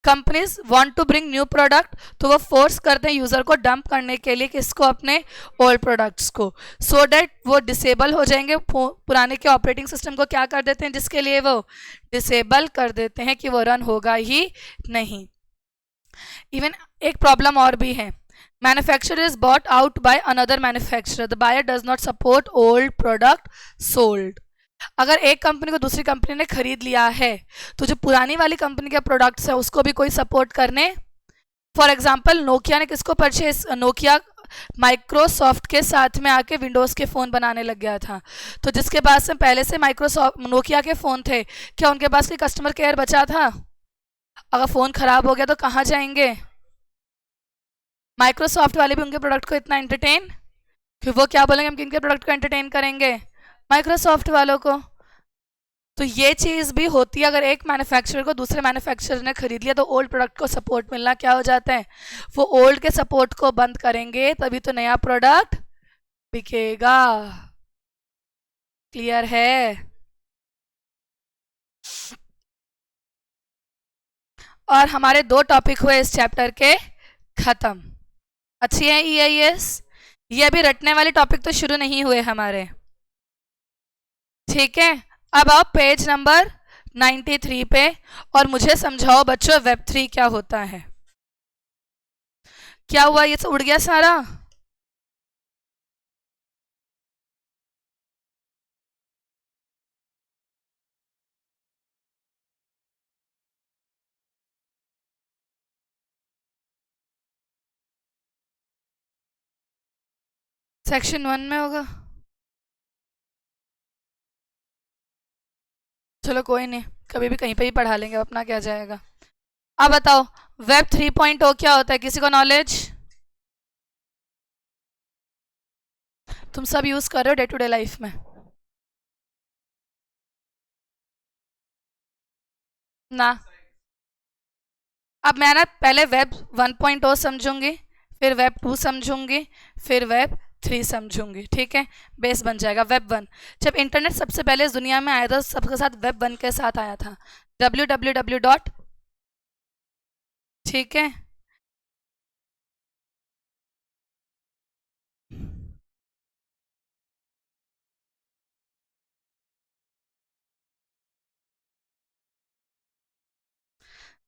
Companies want to bring new product, तो वो फोर्स करते हैं यूज़र को डंप करने के लिए, किसको, अपने ओल्ड प्रोडक्ट्स को, सो डैट वो डिसेबल हो जाएंगे। पुराने के ऑपरेटिंग सिस्टम को क्या कर देते हैं, जिसके लिए वो डिसेबल कर देते हैं कि वो रन होगा ही नहीं। इवन एक प्रॉब्लम और भी है, manufacturer is bought out by another manufacturer, the buyer does not support old product sold. अगर एक कंपनी को दूसरी कंपनी ने खरीद लिया है तो जो पुरानी वाली कंपनी के प्रोडक्ट्स है उसको भी कोई सपोर्ट करने। फॉर एग्जांपल नोकिया ने किसको परचेज, नोकिया माइक्रोसॉफ्ट के साथ में आके विंडोज़ के फ़ोन बनाने लग गया था, तो जिसके पास में पहले से माइक्रोसॉफ्ट नोकिया के फ़ोन थे, क्या उनके पास कोई कस्टमर केयर बचा था? अगर फ़ोन ख़राब हो गया तो कहाँ जाएंगे? माइक्रोसॉफ्ट वाले भी उनके प्रोडक्ट को इतना एंटरटेन, फिर वो क्या बोलेंगे, हम किनके प्रोडक्ट को एंटरटेन करेंगे, माइक्रोसॉफ्ट वालों को। तो ये चीज़ भी होती है, अगर एक मैन्युफैक्चरर को दूसरे मैन्युफैक्चरर ने खरीद लिया तो ओल्ड प्रोडक्ट को सपोर्ट मिलना क्या हो जाता है, वो ओल्ड के सपोर्ट को बंद करेंगे तभी तो नया प्रोडक्ट बिकेगा। क्लियर है। और हमारे 2 टॉपिक हुए इस चैप्टर के खत्म। अच्छी है EIS। ये अभी रटने वाले टॉपिक तो शुरू नहीं हुए हमारे, ठीक है। अब आओ पेज नंबर 93 पे और मुझे समझाओ बच्चों Web3 क्या होता है। क्या हुआ, ये तो उड़ गया सारा। सेक्शन 1 में होगा, चलो कोई नहीं, कभी भी कहीं पे ही पढ़ा लेंगे, अपना क्या जाएगा। अब बताओ Web 3.0 क्या होता है, किसी को नॉलेज? तुम सब यूज कर रहे हो डे टू डे लाइफ में ना। अब मैं ना पहले Web 1.0 समझूंगी, फिर Web 2 समझूंगी, फिर Web 3 समझूंगी, ठीक है। बेस बन जाएगा Web 1। जब इंटरनेट सबसे पहले इस दुनिया में आया था सबके साथ Web 1 के साथ आया था, www डॉट, ठीक है।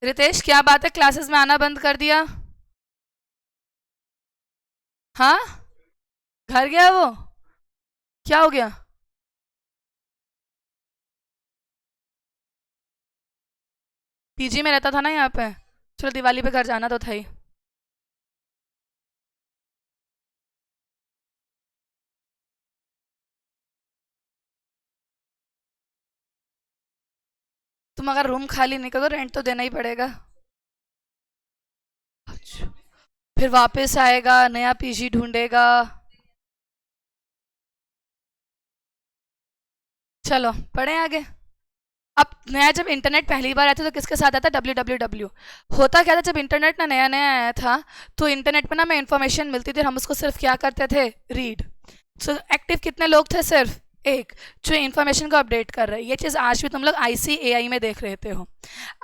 रितेश क्या बात है, क्लासेस में आना बंद कर दिया? हाँ, घर गया वो, क्या हो गया? पीजी में रहता था ना यहाँ पे, चलो दिवाली पे घर जाना तो था ही। तुम अगर रूम खाली नहीं करो रेंट तो देना ही पड़ेगा। अच्छा, फिर वापस आएगा नया पीजी ढूंढेगा। चलो पढ़े आगे। अब नया जब इंटरनेट पहली बार आया था तो किसके साथ आया था, www। होता क्या था जब इंटरनेट ना नया नया आया था तो इंटरनेट पे ना हमें इन्फॉर्मेशन मिलती थी, हम उसको सिर्फ क्या करते थे, रीड। सो एक्टिव कितने लोग थे, सिर्फ एक, जो इन्फॉर्मेशन को अपडेट कर रहे हैं। ये चीज़ आज भी तुम लोग ICAI में देख रहे हो।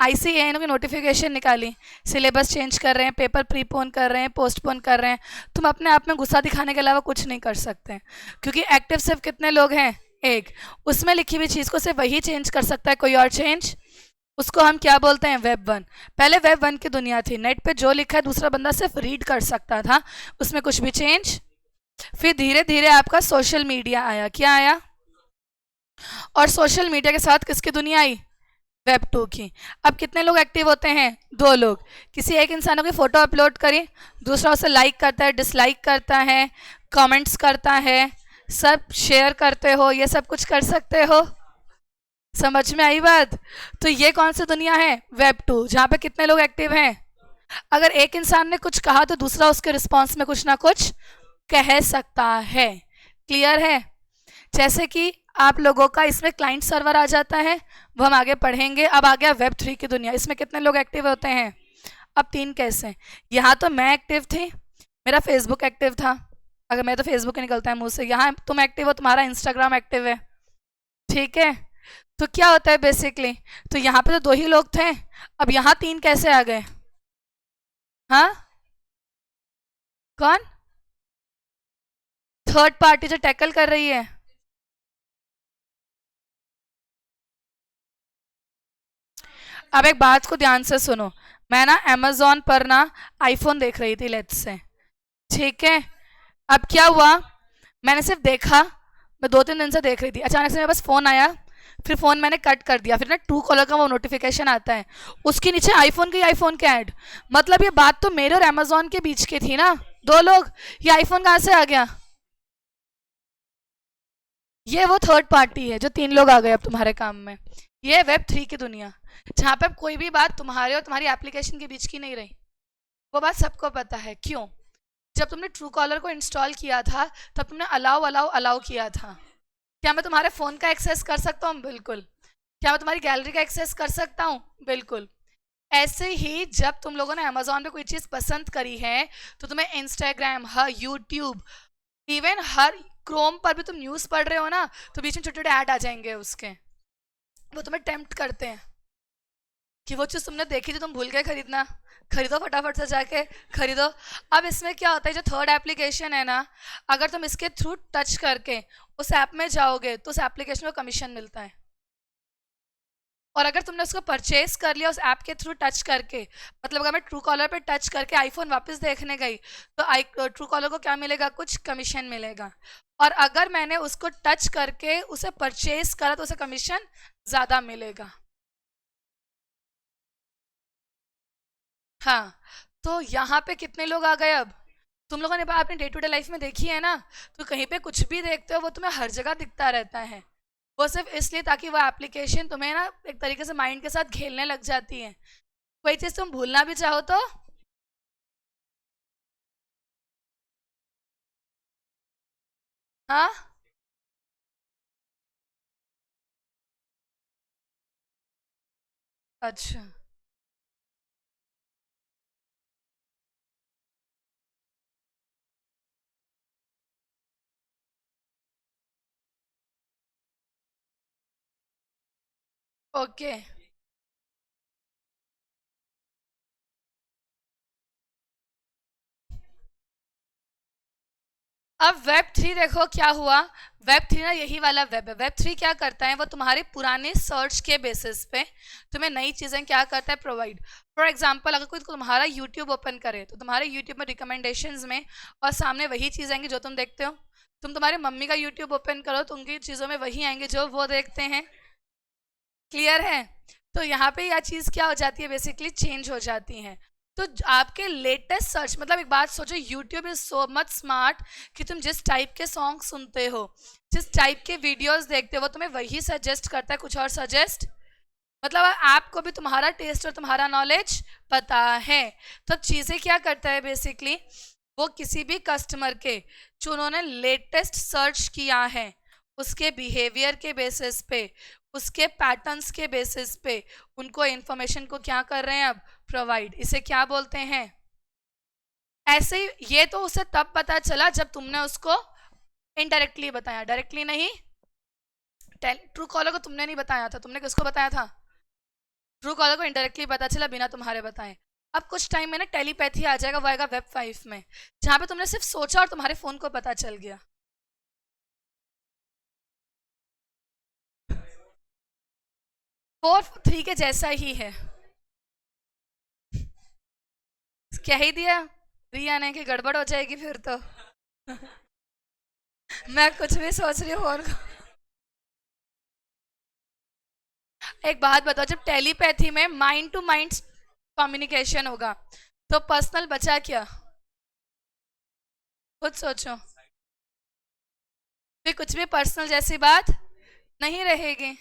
ICAI ने नोटिफिकेशन निकाली, सिलेबस चेंज कर रहे हैं, पेपर प्रीपोन कर रहे हैं, पोस्टपोन कर रहे हैं। तुम अपने आप में गुस्सा दिखाने के अलावा कुछ नहीं कर सकते हैं, क्योंकि एक्टिव सिर्फ कितने लोग हैं, एक। उसमें लिखी हुई चीज़ को सिर्फ वही चेंज कर सकता है, कोई और चेंज। उसको हम क्या बोलते हैं, Web 1। पहले Web 1 की दुनिया थी, नेट पे जो लिखा है दूसरा बंदा सिर्फ रीड कर सकता था, उसमें कुछ भी चेंज। फिर धीरे धीरे आपका सोशल मीडिया आया, क्या आया, और सोशल मीडिया के साथ किसकी दुनिया आई, Web 2 की। अब कितने लोग एक्टिव होते हैं, 2 लोग। किसी एक इंसानों की फ़ोटो अपलोड करी, दूसरा उसे लाइक करता है, डिसलाइक करता है, कमेंट्स करता है, सब शेयर करते हो, ये सब कुछ कर सकते हो। समझ में आई बात। तो ये कौन सी दुनिया है, Web 2, जहाँ पे कितने लोग एक्टिव हैं। अगर एक इंसान ने कुछ कहा तो दूसरा उसके रिस्पॉन्स में कुछ ना कुछ कह सकता है। क्लियर है। जैसे कि आप लोगों का इसमें क्लाइंट सर्वर आ जाता है, वो हम आगे पढ़ेंगे। अब आ गया Web 3 की दुनिया, इसमें कितने लोग एक्टिव होते हैं। अब 3 कैसे, यहाँ तो मैं एक्टिव थी, मेरा फेसबुक एक्टिव था, अगर मैं तो फेसबुक ही निकलता है मुंह से। यहाँ तुम एक्टिव हो, तुम्हारा इंस्टाग्राम एक्टिव है, ठीक है। तो क्या होता है बेसिकली, तो यहाँ पे तो 2 ही लोग थे, अब यहाँ 3 कैसे आ गए। हाँ, कौन, थर्ड पार्टी जो टैकल कर रही है। अब एक बात को ध्यान से सुनो, मैं ना अमेजोन पर ना आईफोन देख रही थी, लेट्स से, ठीक है। अब क्या हुआ, मैंने सिर्फ देखा, मैं 2-3 दिन से देख रही थी, अचानक से मेरे पास फ़ोन आया, फिर फ़ोन मैंने कट कर दिया, फिर ना ट्रू कॉलर का वो नोटिफिकेशन आता है, उसके नीचे आईफोन के ऐड। मतलब ये बात तो मेरे और अमेजोन के बीच की थी ना, 2 लोग, ये आईफोन कहाँ से आ गया। ये वो थर्ड पार्टी है जो 3 लोग आ गए अब तुम्हारे काम में। ये Web 3 की दुनिया, जहाँ पे अब कोई भी बात तुम्हारे और तुम्हारी एप्लीकेशन के बीच की नहीं रही। वो बात सबको पता है, क्यों, जब तुमने ट्रू कॉलर को इंस्टॉल किया था तब तुमने अलाउ अलाउ अलाउ किया था। क्या मैं तुम्हारे फ़ोन का एक्सेस कर सकता हूँ, बिल्कुल। क्या मैं तुम्हारी गैलरी का एक्सेस कर सकता हूँ, बिल्कुल। ऐसे ही जब तुम लोगों ने अमेजोन पे कोई चीज़ पसंद करी है तो तुम्हें इंस्टाग्राम, हर यूट्यूब, इवन हर क्रोम पर भी तुम न्यूज़ पढ़ रहे हो ना, तो बीच में छोटे छोटे ऐड आ जाएंगे उसके, वो तुम्हें टेम्प्ट करते हैं कि वो चीज़ तुमने देखी थी तुम भूल गए खरीदना, खरीदो फटाफट से जाके, खरीदो। अब इसमें क्या होता है, जो थर्ड एप्लीकेशन है ना, अगर तुम इसके थ्रू टच करके उस ऐप में जाओगे तो उस एप्लीकेशन को कमीशन मिलता है। और अगर तुमने उसको परचेज कर लिया उस ऐप के थ्रू टच करके, मतलब अगर मैं ट्रू कॉलर पे टच करके आईफोन वापस देखने गई तो आई ट्रू कॉलर को क्या मिलेगा, कुछ कमीशन मिलेगा। और अगर मैंने उसको टच करके उसे परचेज करा तो उसे कमीशन ज़्यादा मिलेगा। हाँ, तो यहाँ पे कितने लोग आ गए अब। तुम लोगों ने बात अपनी डे टू डे लाइफ में देखी है ना, तो कहीं पे कुछ भी देखते हो वो तुम्हें हर जगह दिखता रहता है। वो सिर्फ इसलिए ताकि वो एप्लीकेशन तुम्हें ना एक तरीके से माइंड के साथ खेलने लग जाती है। कोई चीज़ तुम भूलना भी चाहो तो, हाँ, अच्छा, ओके। अब Web 3 देखो क्या हुआ। Web 3 ना यही वाला वेब है। Web 3 क्या करता है, वो तुम्हारे पुराने सर्च के बेसिस पे तुम्हें नई चीज़ें क्या करता है, प्रोवाइड। फॉर एग्जांपल अगर कोई तुम्हारा यूट्यूब ओपन करे तो तुम्हारे यूट्यूब में रिकमेंडेशंस में और सामने वही चीज़ आएंगी जो तुम देखते हो। तुम तुम्हारे मम्मी का यूट्यूब ओपन करो तो उनकी चीज़ों में वही आएंगे जो वो देखते हैं। क्लियर है। तो यहाँ पे यह चीज़ क्या हो जाती है, बेसिकली चेंज हो जाती है। तो आपके लेटेस्ट सर्च, मतलब एक बात सोचो, YouTube is so much smart कि तुम जिस टाइप के सॉन्ग सुनते हो, जिस टाइप के वीडियोस देखते हो, वो तुम्हें वही सजेस्ट करता है, कुछ और सजेस्ट, मतलब आपको भी तुम्हारा टेस्ट और तुम्हारा नॉलेज पता है। तो चीज़ें क्या करता है बेसिकली, वो किसी भी कस्टमर के जो उन्होंने लेटेस्ट सर्च किया है उसके बिहेवियर के बेसिस पे, उसके पैटर्न्स के बेसिस पे उनको इन्फॉर्मेशन को क्या कर रहे हैं अब, प्रोवाइड। इसे क्या बोलते हैं, ऐसे ही। ये तो उसे तब पता चला जब तुमने उसको इनडायरेक्टली बताया, डायरेक्टली नहीं। ट्रू कॉलर को तुमने नहीं बताया था, तुमने किसको बताया था, ट्रू कॉलर को इनडायरेक्टली पता चला बिना तुम्हारे बताए। अब कुछ टाइम में ना टेलीपैथी आ जाएगा, वो आएगा वेब 5 में, जहां पे तुमने सिर्फ सोचा और तुम्हारे फोन को पता चल गया। 4 3 के जैसा ही है। कह ही दिया रिया ने कि गड़बड़ हो जाएगी फिर तो। मैं कुछ भी सोच रही हूँ और एक बात बताओ, जब टेलीपैथी में माइंड टू माइंड कम्युनिकेशन होगा तो पर्सनल बचा क्या, खुद सोचो। फिर कुछ भी पर्सनल जैसी बात नहीं रहेगी।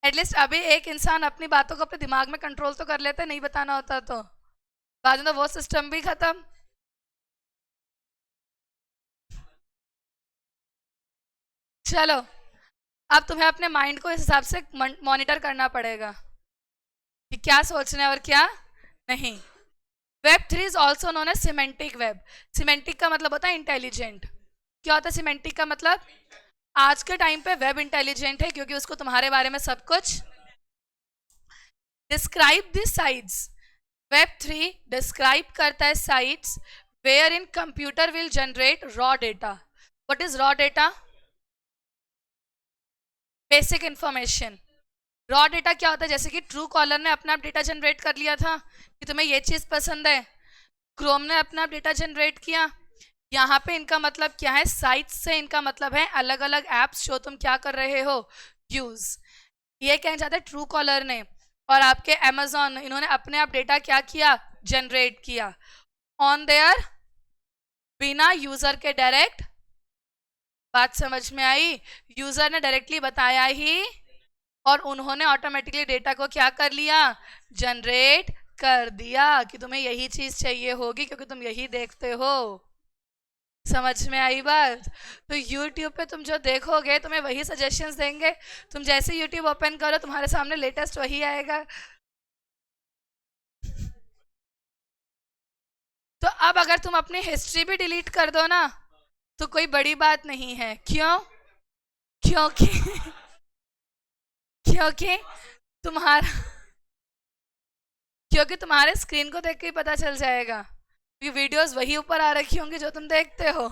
एटलीस्ट अभी एक इंसान अपनी बातों को अपने दिमाग में कंट्रोल तो कर लेता है, नहीं बताना होता तो बाद में तो वो सिस्टम भी खत्म। चलो, अब तुम्हें अपने माइंड को इस हिसाब से मॉनिटर करना पड़ेगा कि क्या सोचना है और क्या नहीं। Web 3 is also known as semantic web. Semantic का मतलब होता है इंटेलिजेंट। क्या होता है सिमेंटिक का मतलब, आज के टाइम पे वेब इंटेलिजेंट है क्योंकि उसको तुम्हारे बारे में सब कुछ। Describe the sites. Web 3 describe करता है sites where in computer will generate raw data. What is raw data, basic information. Raw data क्या होता है, जैसे कि ट्रू कॉलर ने अपना डेटा जनरेट कर लिया था कि तुम्हें ये चीज पसंद है, क्रोम ने अपना डेटा जनरेट किया। यहाँ पे इनका मतलब क्या है, साइट्स से इनका मतलब है अलग अलग एप्स जो तुम क्या कर रहे हो, यूज। ये कहना चाहते हैं ट्रू कॉलर ने और आपके अमेजोन, इन्होंने अपने आप डेटा क्या किया, जनरेट किया ऑन देयर, बिना यूजर के डायरेक्ट। बात समझ में आई, यूजर ने डायरेक्टली बताया ही और उन्होंने ऑटोमेटिकली डेटा को क्या कर लिया, जनरेट कर दिया कि तुम्हें यही चीज चाहिए होगी क्योंकि तुम यही देखते हो। समझ में आई बात। तो YouTube पे तुम जो देखोगे तुम्हें वही सजेशंस देंगे, तुम जैसे YouTube ओपन करो तुम्हारे सामने लेटेस्ट वही आएगा। तो अब अगर तुम अपनी हिस्ट्री भी डिलीट कर दो ना तो कोई बड़ी बात नहीं है। क्यों, क्योंकि क्योंकि तुम्हारा क्योंकि तुम्हारे स्क्रीन को देख के ही पता चल जाएगा कि वीडियोस वही ऊपर आ रखी होंगी जो तुम देखते हो।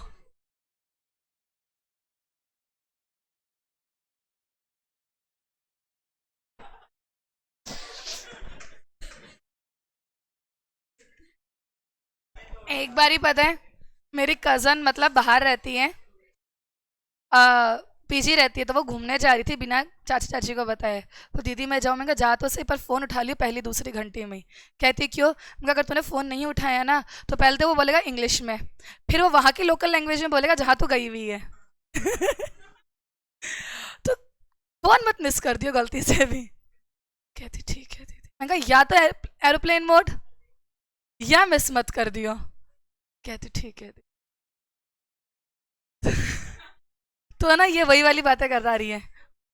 एक बार ही पता है, मेरी कज़न मतलब बाहर रहती है, पीजी रहती है, तो वो घूमने जा रही थी बिना चाची चाची को बताए। तो दीदी मैं जाऊँ, मैं कहा जा तो सही पर फ़ोन उठा लियो पहली दूसरी घंटे में ही। कहती क्यों, मैं कहा अगर तूने फ़ोन नहीं उठाया ना तो पहले तो वो बोलेगा इंग्लिश में, फिर वो वहाँ की लोकल लैंग्वेज में बोलेगा जहाँ तू गई हुई है। तो फ़ोन मत मिस कर दियो गलती से भी। कहती ठीक है दीदी। मैं कहा या तो एरोप्लेन मोड या मिस मत कर दियो। कहती ठीक है। तो ना ये वही वाली बातें कर रही है,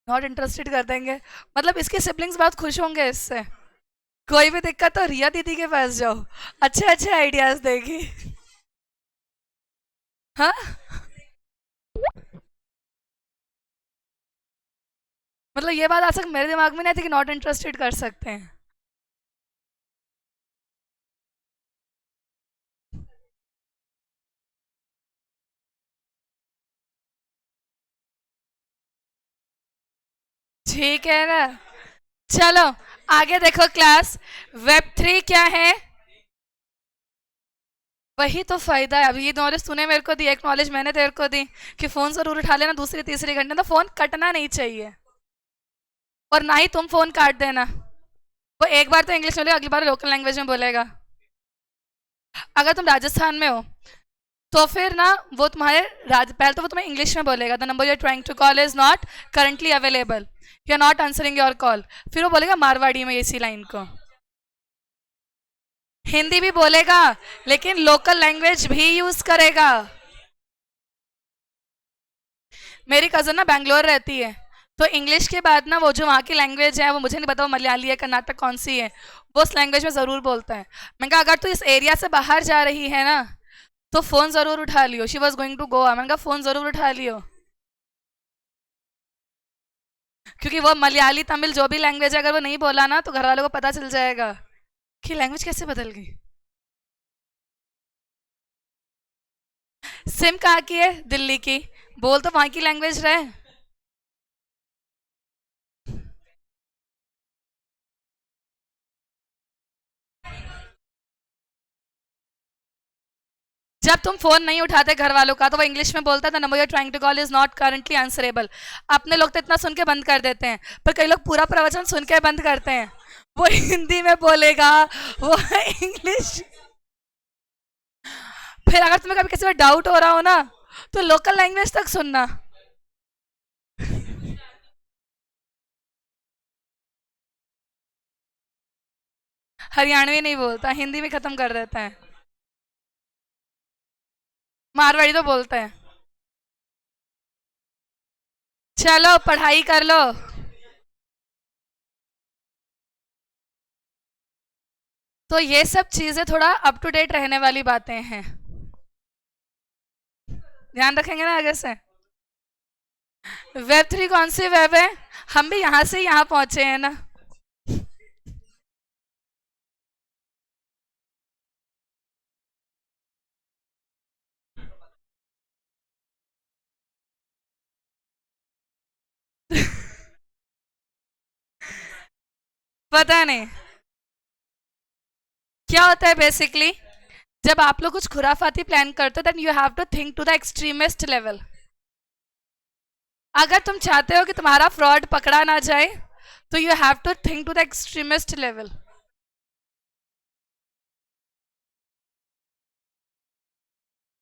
नॉट इंटरेस्टेड कर देंगे। मतलब इसके सिबलिंग्स बहुत खुश होंगे इससे, कोई भी दिक्कत तो रिया दीदी के पास जाओ, अच्छे अच्छे आइडियाज देगी। हाँ, मतलब ये बात आज तक मेरे दिमाग में नहीं थी कि नॉट इंटरेस्टेड कर सकते हैं। ठीक है ना, चलो आगे देखो क्लास। वेब 3 क्या है, वही तो फायदा है। अभी ये नॉलेज तूने मेरे को दी, एक नॉलेज मैंने तेरे को दी कि फोन जरूर उठा लेना दूसरी तीसरी घंटे, तो फोन कटना नहीं चाहिए। और ना ही तुम फोन काट देना। वो एक बार तो इंग्लिश में बोलेगा, अगली बार लोकल लैंग्वेज में बोलेगा। अगर तुम राजस्थान में हो तो फिर ना वो तुम्हारे पहले तो वो तुम्हें इंग्लिश में बोलेगा, the number you are trying to call is not currently available, you are not answering your call. फिर वो बोलेगा मारवाड़ी में इसी लाइन को। हिंदी भी बोलेगा लेकिन लोकल लैंग्वेज भी यूज करेगा। मेरी कजन ना बैंगलोर रहती है, तो इंग्लिश के बाद ना वो जो वहाँ की लैंग्वेज है, वो मुझे नहीं पता वो मलयाली है कर्नाटक कौन सी है, वो उस लैंग्वेज में ज़रूर बोलता है। मैंने कहा अगर तू इस एरिया से बाहर जा रही है ना तो फ़ोन ज़रूर उठा लियो। She was going to Goa, मैंने कहा फ़ोन ज़रूर उठा लियो, क्योंकि वो मलयाली तमिल जो भी लैंग्वेज है, अगर वो नहीं बोला ना तो घर वालों को पता चल जाएगा कि लैंग्वेज कैसे बदल गई। सिम कहाँ की है? दिल्ली की। बोल तो वहाँ की लैंग्वेज रहे। जब तुम फोन नहीं उठाते घर वालों का तो वो इंग्लिश में बोलता था, number you trying to call is not currently answerable. अपने लोग तो इतना सुन के बंद कर देते हैं, पर कई लोग पूरा प्रवचन सुन के बंद करते हैं। वो हिंदी में बोलेगा, वो इंग्लिश। फिर अगर तुम्हें कभी किसी में डाउट हो रहा हो ना तो लोकल लैंग्वेज तक सुनना। हरियाणवी नहीं बोलता, हिंदी में खत्म कर देता है। मारवाड़ी तो बोलता है। चलो पढ़ाई कर लो। तो ये सब चीजें थोड़ा अप टू डेट रहने वाली बातें हैं, ध्यान रखेंगे ना आगे से। वेब 3 कौन सी वेब है? हम भी यहां से यहां पहुंचे हैं ना। पता नहीं क्या होता है बेसिकली। जब आप लोग कुछ खुराफाती प्लान करते हो then you have to think to the extremist level. अगर तुम चाहते हो कि तुम्हारा फ्रॉड पकड़ा ना जाए तो you have to think to the extremist level.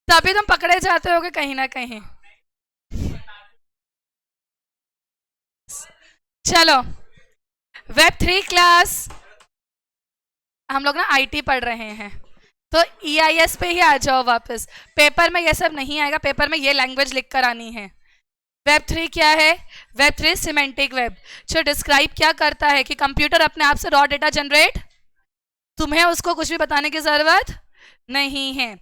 तभी तुम पकड़े जाते होगे कहीं ना कहीं। चलो वेब 3 क्लास हम लोग ना आईटी पढ़ रहे हैं, तो ईआईएस पे ही आ जाओ वापस। पेपर में ये सब नहीं आएगा, पेपर में ये लैंग्वेज लिख कर आनी है। वेब 3 क्या है? वेब 3 सिमेंटिक वेब, जो डिस्क्राइब क्या करता है कि कंप्यूटर अपने आप से रॉ डेटा जनरेट, तुम्हें उसको कुछ भी बताने की जरूरत नहीं है।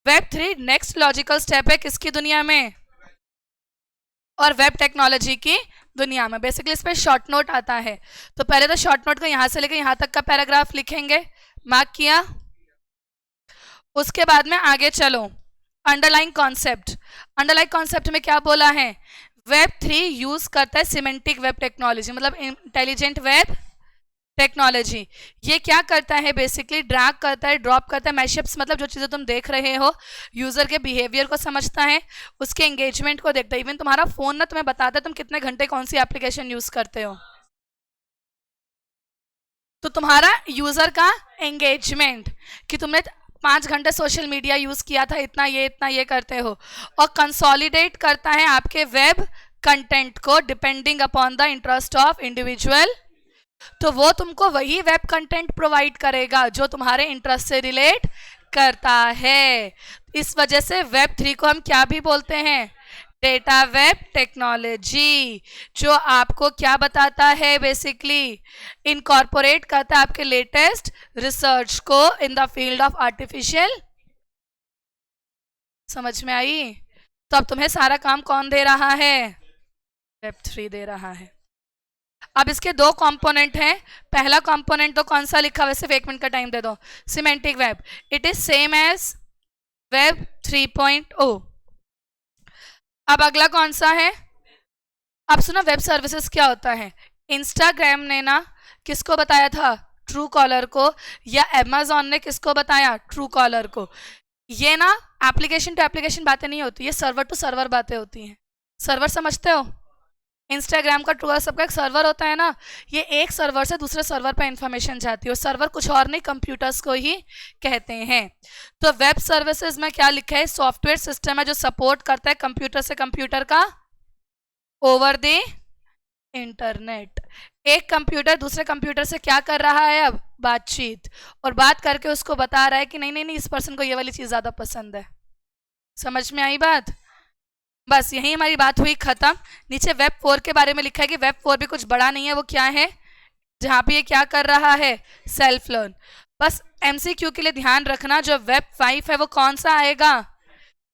वेब 3 नेक्स्ट लॉजिकल स्टेप है किसकी दुनिया में? और वेब टेक्नोलॉजी की दुनिया में। बेसिकली इस पर शॉर्ट नोट आता है, तो पहले तो शॉर्ट नोट को यहां से लेकर यहां तक का पैराग्राफ लिखेंगे, मार्क किया। उसके बाद में आगे चलो, अंडरलाइन कॉन्सेप्ट। अंडरलाइन कॉन्सेप्ट में क्या बोला है? वेब 3 यूज करता है सिमेंटिक वेब टेक्नोलॉजी, मतलब इंटेलिजेंट वेब टेक्नोलॉजी। ये क्या करता है? बेसिकली ड्रैग करता है, ड्रॉप करता है मैशअप्स, मतलब जो चीज़ें तुम देख रहे हो, यूजर के बिहेवियर को समझता है, उसके एंगेजमेंट को देखता है। इवन तुम्हारा फोन ना तुम्हें बताता है तुम कितने घंटे कौन सी एप्लीकेशन यूज करते हो, तो तुम्हारा यूजर का एंगेजमेंट कि तुमने 5 घंटे सोशल मीडिया यूज किया था, इतना ये करते हो। और कंसोलिडेट करता है आपके वेब कंटेंट को depending upon the interest of individual, तो वो तुमको वही वेब कंटेंट प्रोवाइड करेगा जो तुम्हारे इंटरेस्ट से रिलेट करता है। इस वजह से वेब 3 को हम क्या भी बोलते हैं? डेटा वेब टेक्नोलॉजी, जो आपको क्या बताता है? बेसिकली इनकॉर्पोरेट करता है आपके लेटेस्ट रिसर्च को in the field of artificial. समझ में आई? तो अब तुम्हें सारा काम कौन दे रहा है? वेब 3 दे रहा है। अब इसके दो कंपोनेंट हैं। पहला कंपोनेंट तो कौन सा लिखा हुआ है? सिर्फ 1 मिनट का टाइम दे दो। Semantic web, it is same as web 3.0। अब अगला कौन सा है? अब सुनो, वेब सर्विसेज क्या होता है? इंस्टाग्राम ने ना किसको बताया था? ट्रू कॉलर को। या अमेजोन ने किसको बताया? ट्रू कॉलर को। ये ना एप्लीकेशन टू एप्लीकेशन बातें नहीं होती, ये सर्वर टू सर्वर बातें होती हैं। सर्वर समझते हो? इंस्टाग्राम का ट्रू सबका एक सर्वर होता है ना, ये एक सर्वर से दूसरे सर्वर पर इंफॉर्मेशन जाती है, और सर्वर कुछ और नहीं कंप्यूटर्स को ही कहते हैं। तो वेब सर्विसेज में क्या लिखा है, सॉफ्टवेयर सिस्टम है जो सपोर्ट करता है कंप्यूटर से कंप्यूटर का ओवर द इंटरनेट। एक कंप्यूटर दूसरे कंप्यूटर से क्या कर रहा है, अब बातचीत, और बात करके उसको बता रहा है कि नहीं नहीं नहीं, इस पर्सन को ये वाली चीज ज्यादा पसंद है। समझ में आई बात? बस यही हमारी बात हुई खत्म। नीचे वेब 4 के बारे में लिखा है कि वेब 4 भी कुछ बड़ा नहीं है, वो क्या है, जहां पे ये क्या कर रहा है, सेल्फ लर्न। बस एमसीक्यू के लिए ध्यान रखना, जो वेब 5 है वो कौन सा आएगा,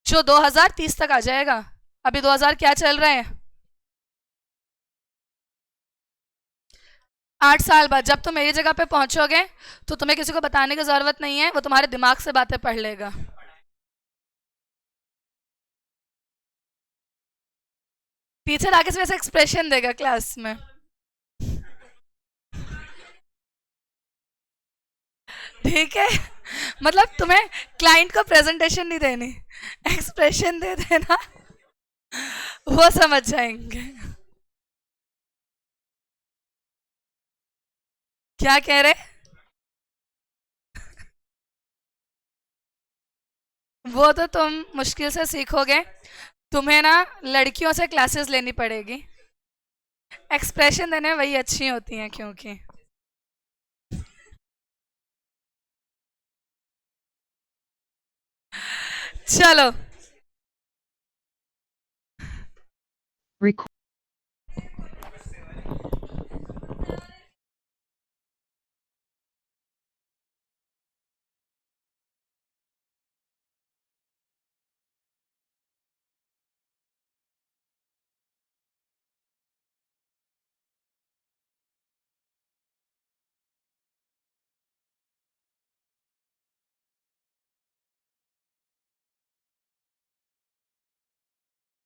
जो 2030 तक आ जाएगा। अभी 2000 क्या चल रहा है, 8 साल बाद जब तुम मेरी जगह पे पहुंचोगे तो तुम्हें किसी को बताने की जरूरत नहीं है, वो तुम्हारे दिमाग से बातें पढ़ लेगा। टीचर आगे से वैसे एक्सप्रेशन देगा क्लास में। ठीक है, मतलब तुम्हें क्लाइंट को प्रेजेंटेशन नहीं देनी, एक्सप्रेशन दे देना, वो समझ जाएंगे। क्या कह रहे, वो तो तुम मुश्किल से सीखोगे, तुम्हें ना लड़कियों से क्लासेस लेनी पड़ेगी, एक्सप्रेशन देने वही अच्छी होती हैं क्योंकि। चलो। Record